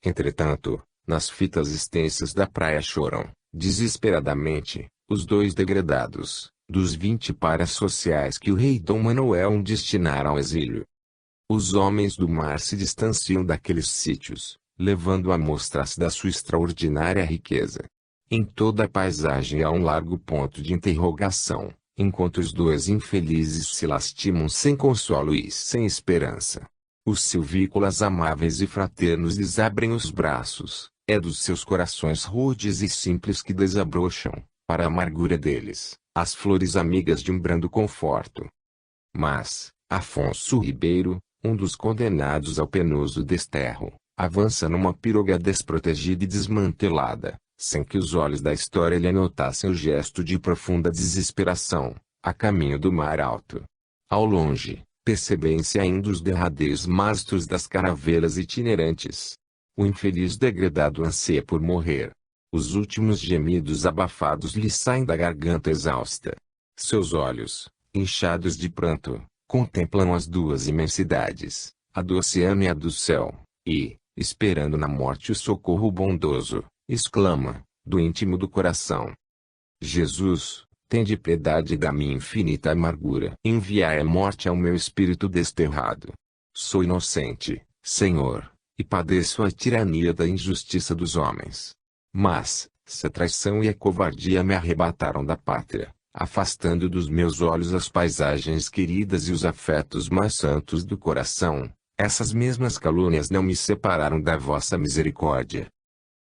Entretanto, Nas fitas extensas da praia choram, desesperadamente, os dois degredados, dos 20 parasociais que o rei Dom Manuel destinara ao exílio. Os homens do mar se distanciam daqueles sítios, levando a mostrar-se da sua extraordinária riqueza. Em toda a paisagem há um largo ponto de interrogação, enquanto os dois infelizes se lastimam sem consolo e sem esperança. Os silvícolas amáveis e fraternos lhes abrem os braços, é dos seus corações rudes e simples que desabrocham, para a amargura deles, as flores amigas de um brando conforto. Mas, Afonso Ribeiro, um dos condenados ao penoso desterro, avança numa piroga desprotegida e desmantelada, sem que os olhos da história lhe anotassem o gesto de profunda desesperação, a caminho do mar alto. Ao longe, percebem-se ainda os derradeiros mastros das caravelas itinerantes. O infeliz degredado anseia por morrer. Os últimos gemidos abafados lhe saem da garganta exausta. Seus olhos, inchados de pranto, contemplam as duas imensidades, a do oceano e a do céu, e, esperando na morte o socorro bondoso, exclama, do íntimo do coração: Jesus, tende piedade da minha infinita amargura. Enviai a morte ao meu espírito desterrado. Sou inocente, Senhor, e padeço a tirania da injustiça dos homens. Mas, se a traição e a covardia me arrebataram da pátria, afastando dos meus olhos as paisagens queridas e os afetos mais santos do coração, essas mesmas calúnias não me separaram da vossa misericórdia.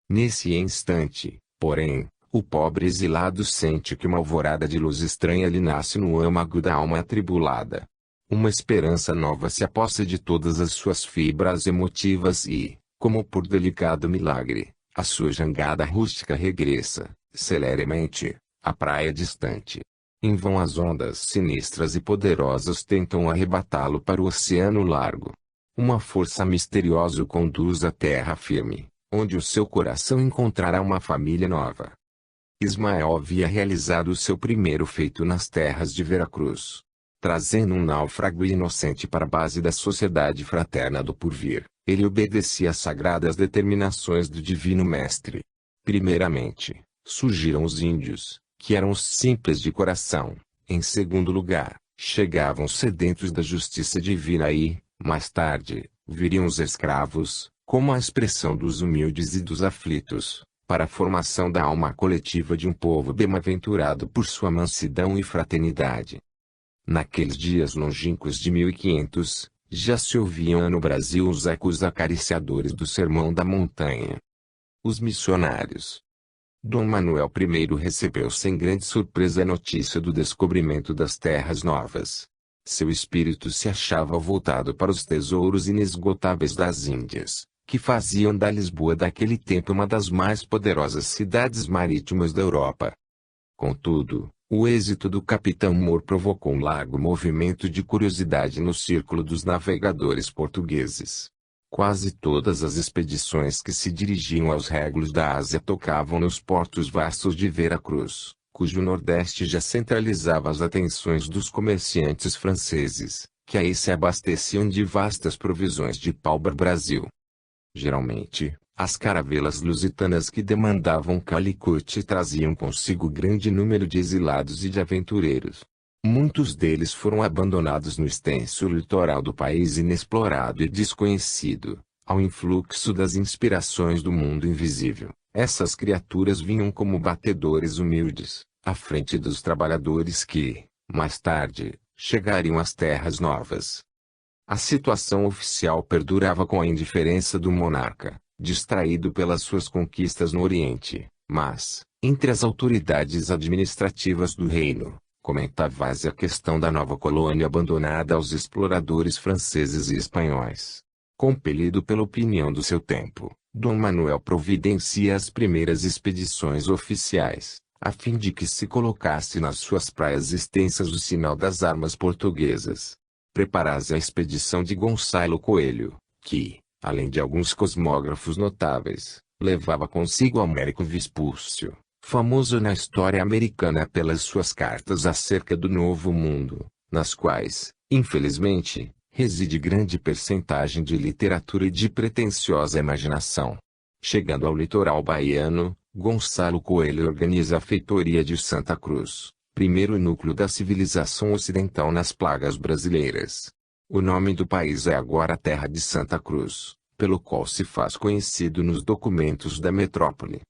Nesse instante, porém, o pobre exilado sente que uma alvorada de luz estranha lhe nasce no âmago da alma atribulada. Uma esperança nova se apossa de todas as suas fibras emotivas e, como por delicado milagre, a sua jangada rústica regressa, celeremente, à praia distante. Em vão as ondas sinistras e poderosas tentam arrebatá-lo para o oceano largo. Uma força misteriosa o conduz à terra firme, onde o seu coração encontrará uma família nova. Ismael havia realizado o seu primeiro feito nas terras de Veracruz, trazendo um náufrago inocente para a base da sociedade fraterna do porvir. Ele obedecia às sagradas determinações do Divino Mestre. Primeiramente, surgiram os índios, que eram simples de coração. Em segundo lugar, chegavam sedentos da justiça divina e, mais tarde, viriam os escravos, como a expressão dos humildes e dos aflitos, para a formação da alma coletiva de um povo bem-aventurado por sua mansidão e fraternidade. Naqueles dias longínquos de 1500, já se ouviam no Brasil os ecos acariciadores do Sermão da Montanha. Os missionários. Dom Manuel I recebeu sem grande surpresa a notícia do descobrimento das terras novas. Seu espírito se achava voltado para os tesouros inesgotáveis das Índias, que faziam da Lisboa daquele tempo uma das mais poderosas cidades marítimas da Europa. Contudo, o êxito do capitão Moore provocou um largo movimento de curiosidade no círculo dos navegadores portugueses. Quase todas as expedições que se dirigiam aos régulos da Ásia tocavam nos portos vastos de Veracruz, cujo nordeste já centralizava as atenções dos comerciantes franceses, que aí se abasteciam de vastas provisões de pau-brasil. Geralmente, as caravelas lusitanas que demandavam Calicut traziam consigo grande número de exilados e de aventureiros. Muitos deles foram abandonados no extenso litoral do país inexplorado e desconhecido, ao influxo das inspirações do mundo invisível. Essas criaturas vinham como batedores humildes, à frente dos trabalhadores que, mais tarde, chegariam às terras novas. A situação oficial perdurava com a indiferença do monarca, distraído pelas suas conquistas no Oriente, mas, entre as autoridades administrativas do reino, comentava-se a questão da nova colônia abandonada aos exploradores franceses e espanhóis. Compelido pela opinião do seu tempo, Dom Manuel providencia as primeiras expedições oficiais, a fim de que se colocasse nas suas praias extensas o sinal das armas portuguesas. Prepara-se a expedição de Gonçalo Coelho, que, além de alguns cosmógrafos notáveis, levava consigo Américo Vespúcio, famoso na história americana pelas suas cartas acerca do Novo Mundo, nas quais, infelizmente, reside grande percentagem de literatura e de pretensiosa imaginação. Chegando ao litoral baiano, Gonçalo Coelho organiza a feitoria de Santa Cruz, primeiro núcleo da civilização ocidental nas plagas brasileiras. O nome do país é agora Terra de Santa Cruz, pelo qual se faz conhecido nos documentos da metrópole.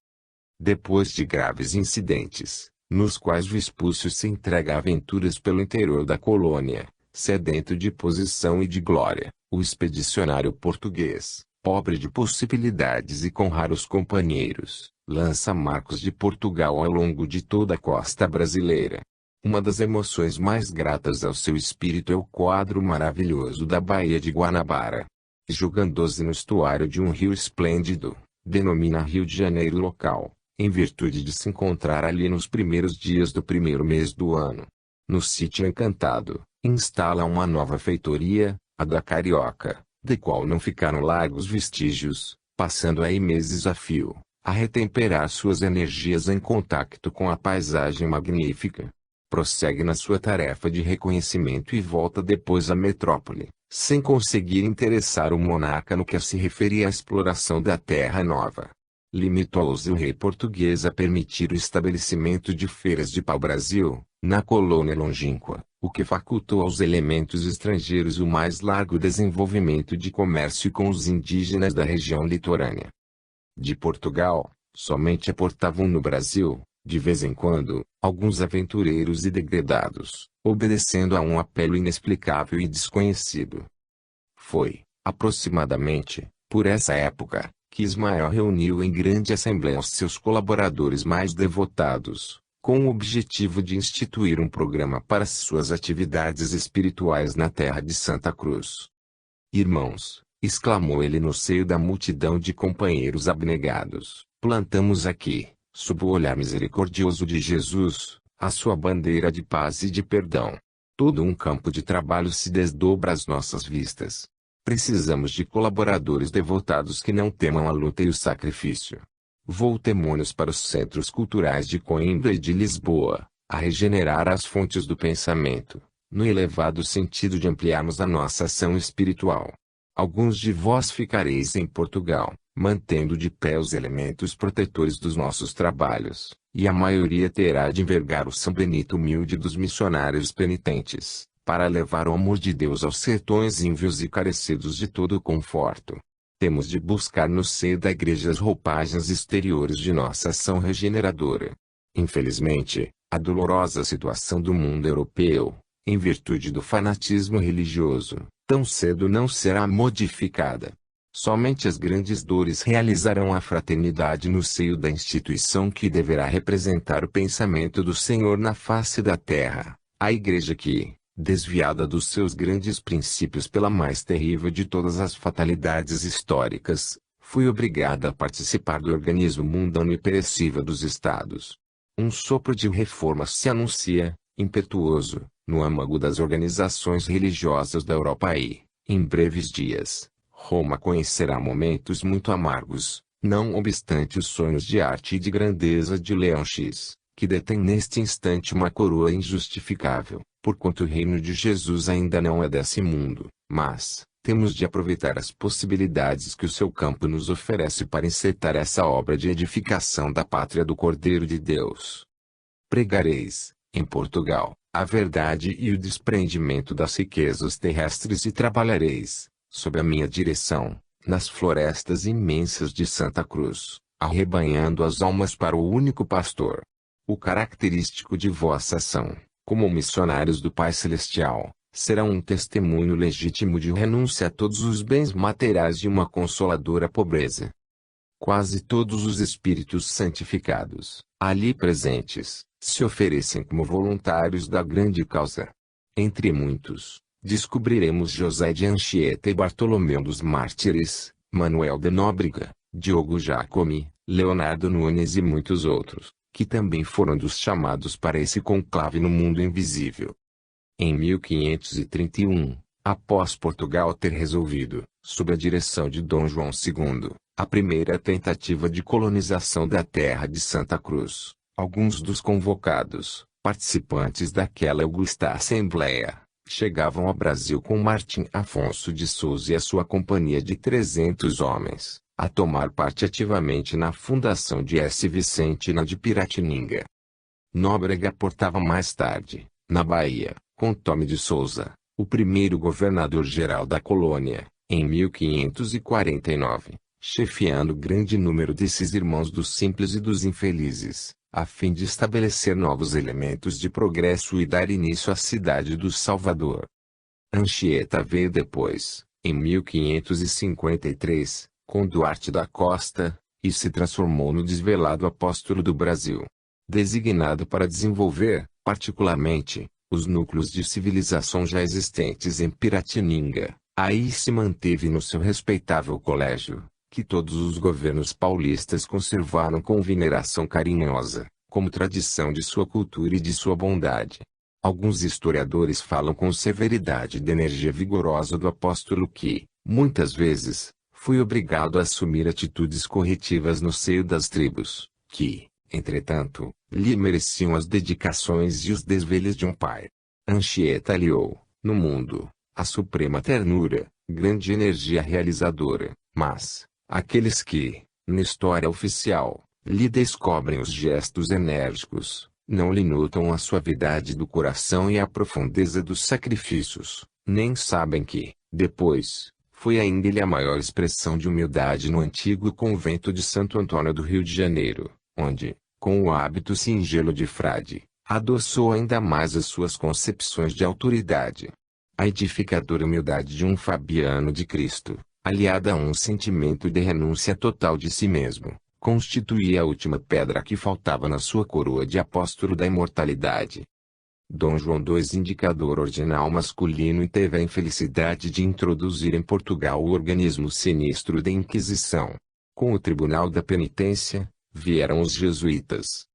Depois de graves incidentes, nos quais Vespúcio se entrega a aventuras pelo interior da colônia, sedento de posição e de glória, o expedicionário português, pobre de possibilidades e com raros companheiros, lança Marcos de Portugal ao longo de toda a costa brasileira. Uma das emoções mais gratas ao seu espírito é o quadro maravilhoso da Baía de Guanabara. Jogando-se no estuário de um rio esplêndido, denomina Rio de Janeiro local, em virtude de se encontrar ali nos primeiros dias do primeiro mês do ano. No sítio encantado, instala uma nova feitoria, a da Carioca, de qual não ficaram largos vestígios, passando aí meses a fio, a retemperar suas energias em contato com a paisagem magnífica. Prossegue na sua tarefa de reconhecimento e volta depois à metrópole, sem conseguir interessar o monarca no que se referia à exploração da Terra Nova. Limitou-se o rei português a permitir o estabelecimento de feiras de pau-brasil, na colônia longínqua, o que facultou aos elementos estrangeiros o mais largo desenvolvimento de comércio com os indígenas da região litorânea. De Portugal, somente aportavam no Brasil, de vez em quando, alguns aventureiros e degredados, obedecendo a um apelo inexplicável e desconhecido. Foi, aproximadamente, por essa época, que Ismael reuniu em grande assembleia os seus colaboradores mais devotados, com o objetivo de instituir um programa para suas atividades espirituais na terra de Santa Cruz. Irmãos, exclamou ele no seio da multidão de companheiros abnegados, plantamos aqui, sob o olhar misericordioso de Jesus, a sua bandeira de paz e de perdão. Todo um campo de trabalho se desdobra às nossas vistas. Precisamos de colaboradores devotados que não temam a luta e o sacrifício. Voltemo-nos para os centros culturais de Coimbra e de Lisboa, a regenerar as fontes do pensamento, no elevado sentido de ampliarmos a nossa ação espiritual. Alguns de vós ficareis em Portugal, mantendo de pé os elementos protetores dos nossos trabalhos, e a maioria terá de envergar o São Benito humilde dos missionários penitentes, para levar o amor de Deus aos sertões ínvios e carecidos de todo o conforto. Temos de buscar no seio da igreja as roupagens exteriores de nossa ação regeneradora. Infelizmente, a dolorosa situação do mundo europeu, em virtude do fanatismo religioso, tão cedo não será modificada. Somente as grandes dores realizarão a fraternidade no seio da instituição que deverá representar o pensamento do Senhor na face da terra, a igreja que, desviada dos seus grandes princípios pela mais terrível de todas as fatalidades históricas, foi obrigada a participar do organismo mundano e perecível dos Estados. Um sopro de reforma se anuncia, impetuoso, no âmago das organizações religiosas da Europa e, em breves dias, Roma conhecerá momentos muito amargos, não obstante os sonhos de arte e de grandeza de Leão X, que detém neste instante uma coroa injustificável, porquanto o reino de Jesus ainda não é desse mundo, mas, temos de aproveitar as possibilidades que o seu campo nos oferece para encetar essa obra de edificação da pátria do Cordeiro de Deus. Pregareis, em Portugal, a verdade e o desprendimento das riquezas terrestres e trabalhareis, sob a minha direção, nas florestas imensas de Santa Cruz, arrebanhando as almas para o único pastor. O característico de vossa ação, como missionários do Pai Celestial, será um testemunho legítimo de renúncia a todos os bens materiais de uma consoladora pobreza. Quase todos os espíritos santificados, ali presentes, se oferecem como voluntários da grande causa. Entre muitos, descobriremos José de Anchieta e Bartolomeu dos Mártires, Manuel de Nóbrega, Diogo Jacome, Leonardo Nunes e muitos outros, que também foram dos chamados para esse conclave no mundo invisível. Em 1531, após Portugal ter resolvido, sob a direção de Dom João II, a primeira tentativa de colonização da terra de Santa Cruz, alguns dos convocados, participantes daquela augusta assembleia, chegavam ao Brasil com Martim Afonso de Souza e a sua companhia de 300 homens, a tomar parte ativamente na fundação de S. Vicentina de Piratininga. Nóbrega aportava mais tarde, na Bahia, com Thome de Souza, o primeiro governador-geral da colônia, em 1549, chefiando grande número desses irmãos dos simples e dos infelizes, a fim de estabelecer novos elementos de progresso e dar início à cidade do Salvador. Anchieta veio depois, em 1553, com Duarte da Costa, e se transformou no desvelado apóstolo do Brasil. Designado para desenvolver, particularmente, os núcleos de civilização já existentes em Piratininga, aí se manteve no seu respeitável colégio, que todos os governos paulistas conservaram com veneração carinhosa, como tradição de sua cultura e de sua bondade. Alguns historiadores falam com severidade da energia vigorosa do apóstolo que, muitas vezes, foi obrigado a assumir atitudes corretivas no seio das tribos, que, entretanto, lhe mereciam as dedicações e os desvelos de um pai. Anchieta aliou, no mundo, a suprema ternura, grande energia realizadora, mas, aqueles que, na história oficial, lhe descobrem os gestos enérgicos, não lhe notam a suavidade do coração e a profundeza dos sacrifícios, nem sabem que, depois, foi ainda ele a maior expressão de humildade no antigo convento de Santo Antônio do Rio de Janeiro, onde, com o hábito singelo de frade, adoçou ainda mais as suas concepções de autoridade. A edificadora humildade de um Fabiano de Cristo, aliada a um sentimento de renúncia total de si mesmo, constituía a última pedra que faltava na sua coroa de apóstolo da imortalidade. Dom João II, indicador ordinal masculino, e teve a infelicidade de introduzir em Portugal o organismo sinistro da Inquisição. Com o Tribunal da Penitência, vieram os jesuítas.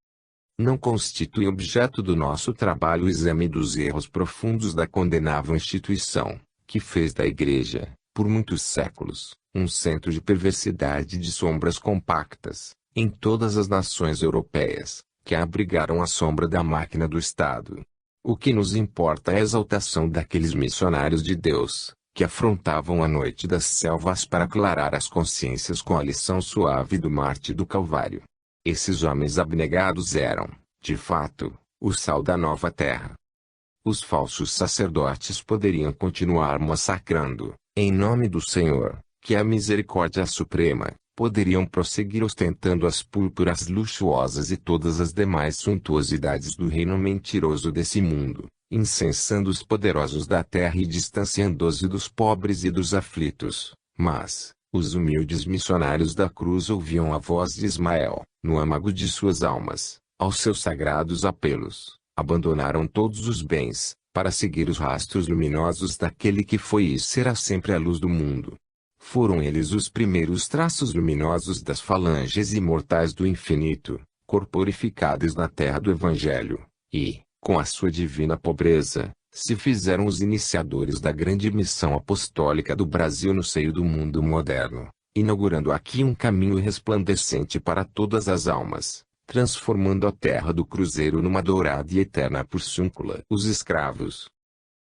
Não constitui objeto do nosso trabalho o exame dos erros profundos da condenável instituição, que fez da Igreja, por muitos séculos, um centro de perversidade e de sombras compactas, em todas as nações europeias, que abrigaram a sombra da máquina do Estado. O que nos importa é a exaltação daqueles missionários de Deus, que afrontavam a noite das selvas para aclarar as consciências com a lição suave do Marte do Calvário. Esses homens abnegados eram, de fato, o sal da nova terra. Os falsos sacerdotes poderiam continuar massacrando, em nome do Senhor, que é a misericórdia suprema, poderiam prosseguir ostentando as púrpuras luxuosas e todas as demais suntuosidades do reino mentiroso desse mundo, incensando os poderosos da terra e distanciando-se dos pobres e dos aflitos. Mas, os humildes missionários da cruz ouviam a voz de Ismael, no âmago de suas almas, aos seus sagrados apelos, abandonaram todos os bens, para seguir os rastros luminosos daquele que foi e será sempre a luz do mundo. Foram eles os primeiros traços luminosos das falanges imortais do infinito, corporificados na terra do Evangelho, e, com a sua divina pobreza, se fizeram os iniciadores da grande missão apostólica do Brasil no seio do mundo moderno, inaugurando aqui um caminho resplandecente para todas as almas, transformando a terra do cruzeiro numa dourada e eterna porciúncula. Os escravos.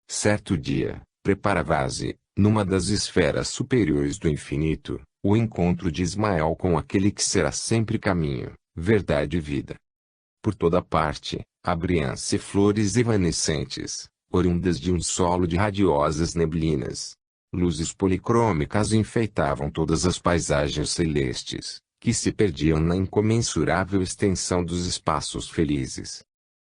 Certo dia, preparava-se, numa das esferas superiores do infinito, o encontro de Ismael com aquele que será sempre caminho, verdade e vida. Por toda parte, abriam-se flores evanescentes, oriundas de um solo de radiosas neblinas. Luzes policrômicas enfeitavam todas as paisagens celestes, que se perdiam na incomensurável extensão dos espaços felizes.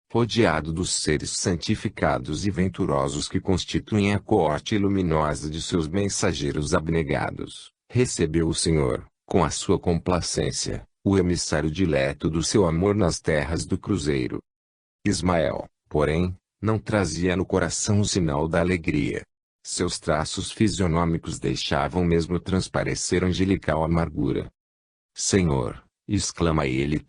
Rodeado dos seres santificados e venturosos que constituem a coorte luminosa de seus mensageiros abnegados, recebeu o Senhor, com a sua complacência, o emissário dileto do seu amor nas terras do cruzeiro. Ismael, porém, não trazia no coração o sinal da alegria. Seus traços fisionômicos deixavam mesmo transparecer angelical amargura. Senhor, exclama ele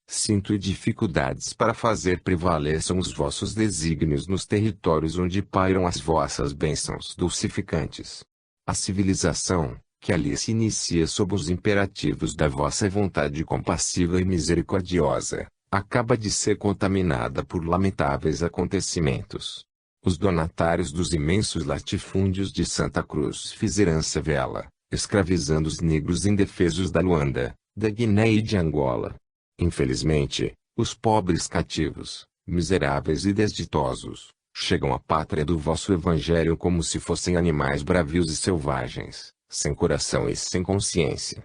sinto dificuldades para fazer prevaleçam os vossos desígnios nos territórios onde pairam as vossas bênçãos dulcificantes. A civilização, que ali se inicia sob os imperativos da vossa vontade compassiva e misericordiosa, acaba de ser contaminada por lamentáveis acontecimentos. Os donatários dos imensos latifúndios de Santa Cruz fizeram-se vela, escravizando os negros indefesos da Luanda, da Guiné e de Angola. Infelizmente, os pobres cativos, miseráveis e desditosos, chegam à pátria do vosso evangelho como se fossem animais bravios e selvagens, sem coração e sem consciência.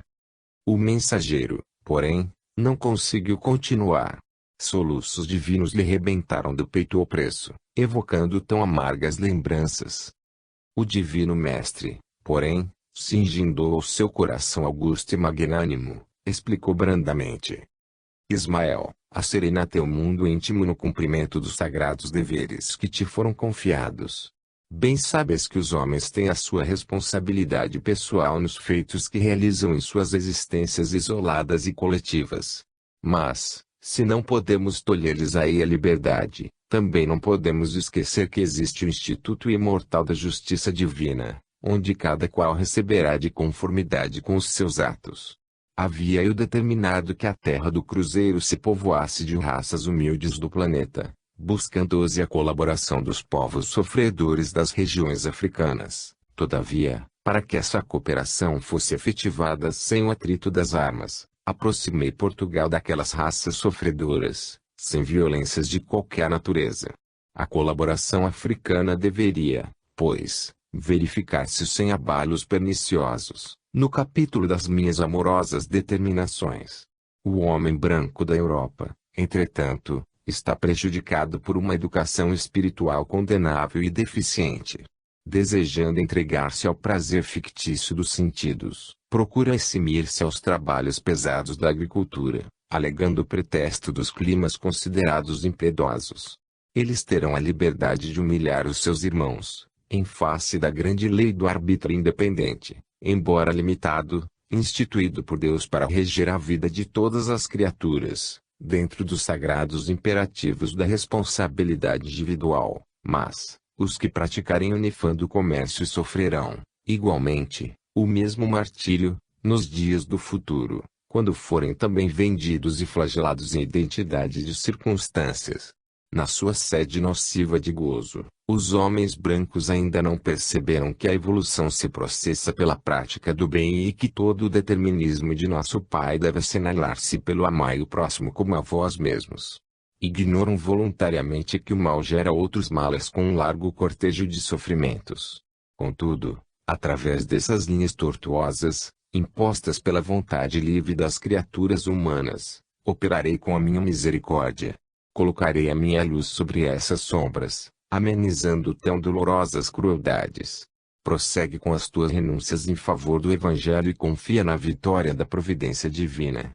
O mensageiro, porém, não conseguiu continuar. Soluços divinos lhe rebentaram do peito opresso, evocando tão amargas lembranças. O divino mestre, porém, cingindo o seu coração augusto e magnânimo, explicou brandamente: Ismael, acerena teu mundo íntimo no cumprimento dos sagrados deveres que te foram confiados. Bem sabes que os homens têm a sua responsabilidade pessoal nos feitos que realizam em suas existências isoladas e coletivas. Mas, se não podemos tolher-lhes aí a liberdade, também não podemos esquecer que existe o Instituto Imortal da Justiça Divina, onde cada qual receberá de conformidade com os seus atos. Havia eu determinado que a terra do cruzeiro se povoasse de raças humildes do planeta, buscando-se a colaboração dos povos sofredores das regiões africanas. Todavia, para que essa cooperação fosse efetivada sem o atrito das armas, aproximei Portugal daquelas raças sofredoras, sem violências de qualquer natureza. A colaboração africana deveria, pois, verificar-se sem abalos perniciosos. No capítulo das minhas amorosas determinações, o homem branco da Europa, entretanto, está prejudicado por uma educação espiritual condenável e deficiente. Desejando entregar-se ao prazer fictício dos sentidos, procura eximir-se aos trabalhos pesados da agricultura, alegando o pretexto dos climas considerados impiedosos. Eles terão a liberdade de humilhar os seus irmãos, em face da grande lei do arbítrio independente, embora limitado, instituído por Deus para reger a vida de todas as criaturas, dentro dos sagrados imperativos da responsabilidade individual. Mas, os que praticarem o nefando comércio sofrerão, igualmente, o mesmo martírio, nos dias do futuro, quando forem também vendidos e flagelados em identidade de circunstâncias. Na sua sede nociva de gozo, os homens brancos ainda não perceberam que a evolução se processa pela prática do bem e que todo o determinismo de nosso Pai deve assinalar-se pelo amai o próximo como a vós mesmos. Ignoram voluntariamente que o mal gera outros males com um largo cortejo de sofrimentos. Contudo, através dessas linhas tortuosas, impostas pela vontade livre das criaturas humanas, operarei com a minha misericórdia. Colocarei a minha luz sobre essas sombras, amenizando tão dolorosas crueldades. Prossegue com as tuas renúncias em favor do Evangelho e confia na vitória da providência divina.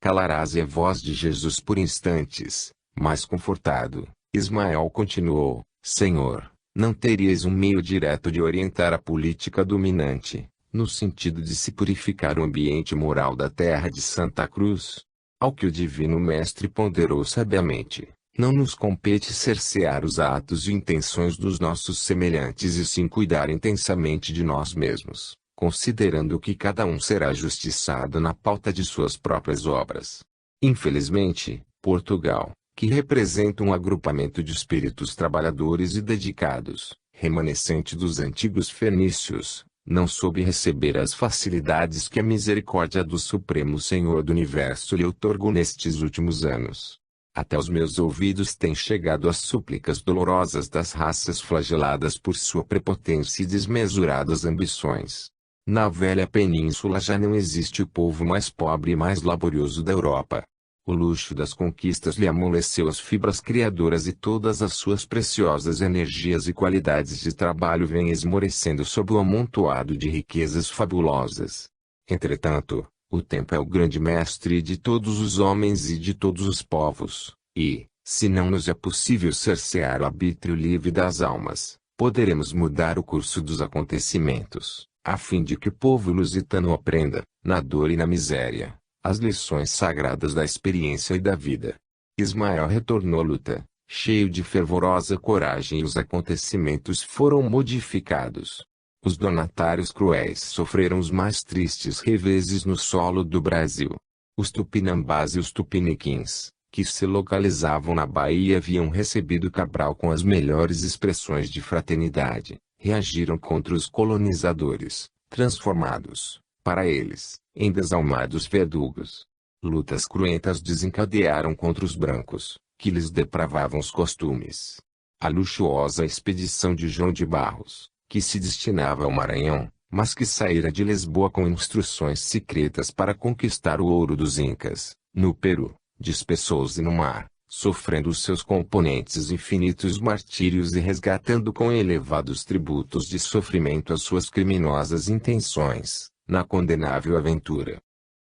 Calarás a voz de Jesus por instantes, mas confortado, Ismael continuou: Senhor, não terias um meio direto de orientar a política dominante, no sentido de se purificar o ambiente moral da terra de Santa Cruz? Ao que o Divino Mestre ponderou sabiamente: não nos compete cercear os atos e intenções dos nossos semelhantes e sim cuidar intensamente de nós mesmos, considerando que cada um será justiçado na pauta de suas próprias obras. Infelizmente, Portugal, que representa um agrupamento de espíritos trabalhadores e dedicados, remanescente dos antigos fenícios, não soube receber as facilidades que a misericórdia do Supremo Senhor do Universo lhe outorgou nestes últimos anos. Até os meus ouvidos têm chegado as súplicas dolorosas das raças flageladas por sua prepotência e desmesuradas ambições. Na velha península já não existe o povo mais pobre e mais laborioso da Europa. O luxo das conquistas lhe amoleceu as fibras criadoras e todas as suas preciosas energias e qualidades de trabalho vêm esmorecendo sob o amontoado de riquezas fabulosas. Entretanto, o tempo é o grande mestre de todos os homens e de todos os povos, e, se não nos é possível cercear o arbítrio livre das almas, poderemos mudar o curso dos acontecimentos, a fim de que o povo lusitano aprenda, na dor e na miséria, as lições sagradas da experiência e da vida. Ismael retornou à luta, cheio de fervorosa coragem, e os acontecimentos foram modificados. Os donatários cruéis sofreram os mais tristes reveses no solo do Brasil. Os tupinambás e os tupiniquins, que se localizavam na Bahia, haviam recebido Cabral com as melhores expressões de fraternidade, reagiram contra os colonizadores, transformados, para eles, em desalmados verdugos. Lutas cruentas desencadearam contra os brancos, que lhes depravavam os costumes. A luxuosa expedição de João de Barros, que se destinava ao Maranhão, mas que saíra de Lisboa com instruções secretas para conquistar o ouro dos Incas, no Peru, dispersou-se no mar, sofrendo os seus componentes infinitos martírios e resgatando com elevados tributos de sofrimento as suas criminosas intenções, na condenável aventura.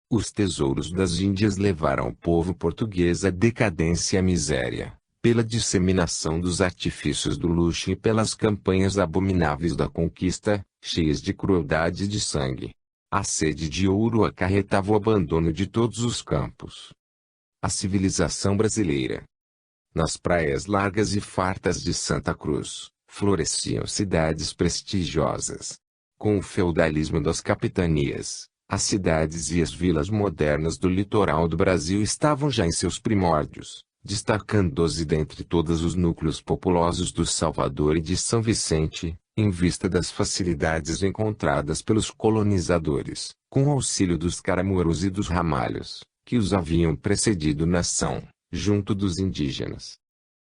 Os tesouros das Índias levaram o povo português à decadência e à miséria, pela disseminação dos artifícios do luxo e pelas campanhas abomináveis da conquista, cheias de crueldade e de sangue. A sede de ouro acarretava o abandono de todos os campos. A civilização brasileira. Nas praias largas e fartas de Santa Cruz, floresciam cidades prestigiosas. Com o feudalismo das capitanias, as cidades e as vilas modernas do litoral do Brasil estavam já em seus primórdios, destacando-se dentre todos os núcleos populosos do Salvador e de São Vicente, em vista das facilidades encontradas pelos colonizadores, com o auxílio dos caramuros e dos ramalhos, que os haviam precedido na ação, junto dos indígenas.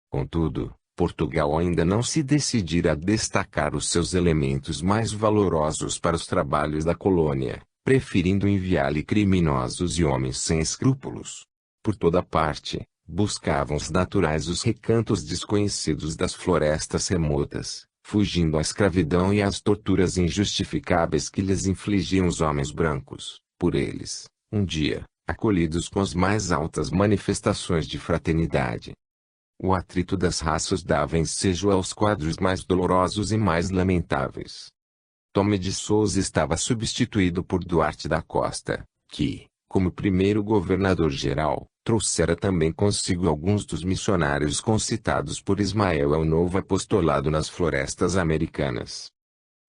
Contudo, Portugal ainda não se decidira a destacar os seus elementos mais valorosos para os trabalhos da colônia, preferindo enviar-lhe criminosos e homens sem escrúpulos. Por toda parte, buscavam os naturais os recantos desconhecidos das florestas remotas, fugindo à escravidão e às torturas injustificáveis que lhes infligiam os homens brancos, por eles, um dia, acolhidos com as mais altas manifestações de fraternidade. O atrito das raças dava ensejo aos quadros mais dolorosos e mais lamentáveis. Tomé de Souza estava substituído por Duarte da Costa, que, como primeiro governador-geral, trouxera também consigo alguns dos missionários concitados por Ismael ao novo apostolado nas florestas americanas.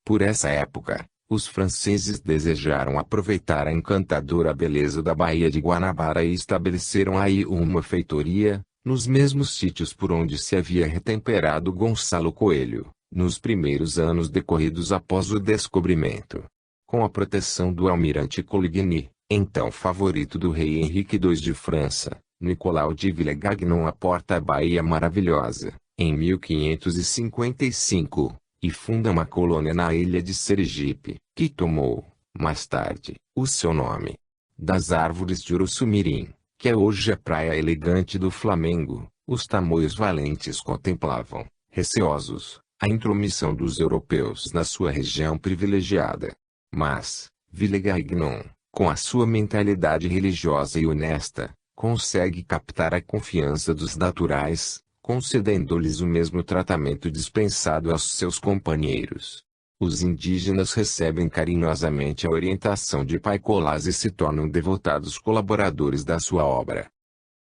Por essa época, os franceses desejaram aproveitar a encantadora beleza da Baía de Guanabara e estabeleceram aí uma feitoria, nos mesmos sítios por onde se havia retemperado Gonçalo Coelho, nos primeiros anos decorridos após o descobrimento. Com a proteção do almirante Coligny, então favorito do rei Henrique II de França, Nicolau de Villegagnon aporta a Baía Maravilhosa, em 1555, e funda uma colônia na ilha de Sergipe, que tomou, mais tarde, o seu nome das árvores de Uruçumirim, que é hoje a praia elegante do Flamengo. Os tamoios valentes contemplavam, receosos, a intromissão dos europeus na sua região privilegiada. Mas, Villegagnon, com a sua mentalidade religiosa e honesta, consegue captar a confiança dos naturais, concedendo-lhes o mesmo tratamento dispensado aos seus companheiros. Os indígenas recebem carinhosamente a orientação de Pai Colás e se tornam devotados colaboradores da sua obra.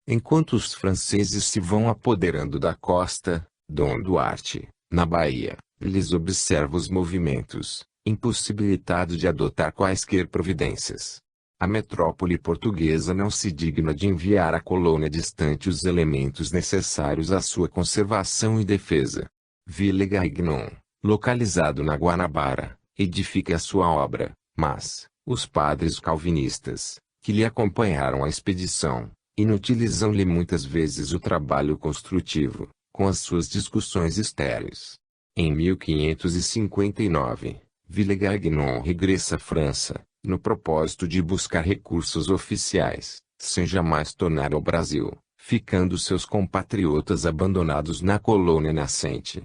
Enquanto os franceses se vão apoderando da costa, Dom Duarte, na Bahia, lhes observa os movimentos, impossibilitado de adotar quaisquer providências. A metrópole portuguesa não se digna de enviar à colônia distante os elementos necessários à sua conservação e defesa. Villegagnon, localizado na Guanabara, edifica a sua obra, mas, os padres calvinistas, que lhe acompanharam a expedição, inutilizam-lhe muitas vezes o trabalho construtivo, com as suas discussões estéreis. Em 1559, Villegagnon regressa à França, no propósito de buscar recursos oficiais, sem jamais tornar ao Brasil, ficando seus compatriotas abandonados na colônia nascente.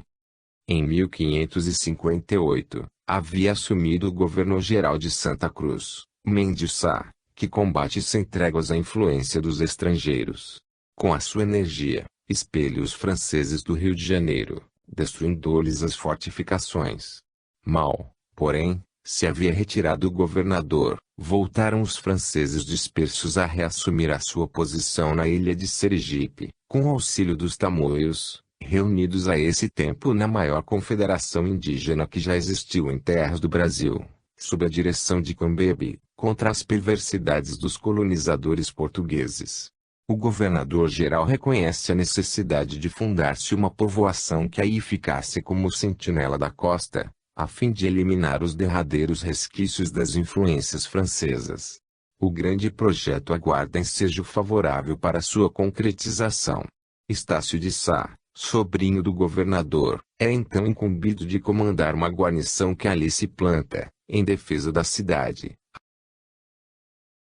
Em 1558, havia assumido o governo-geral de Santa Cruz, Mendes Sá, que combate sem tréguas a influência dos estrangeiros. Com a sua energia, espelha os franceses do Rio de Janeiro, destruindo-lhes as fortificações. Mal, porém, se havia retirado o governador, voltaram os franceses dispersos a reassumir a sua posição na ilha de Sergipe, com o auxílio dos tamoios, reunidos a esse tempo na maior confederação indígena que já existiu em terras do Brasil, sob a direção de Cambebe, contra as perversidades dos colonizadores portugueses. O governador-geral reconhece a necessidade de fundar-se uma povoação que aí ficasse como sentinela da costa, a fim de eliminar os derradeiros resquícios das influências francesas. O grande projeto aguarda ensejo favorável para sua concretização. Estácio de Sá, sobrinho do governador, é então incumbido de comandar uma guarnição que ali se planta, em defesa da cidade.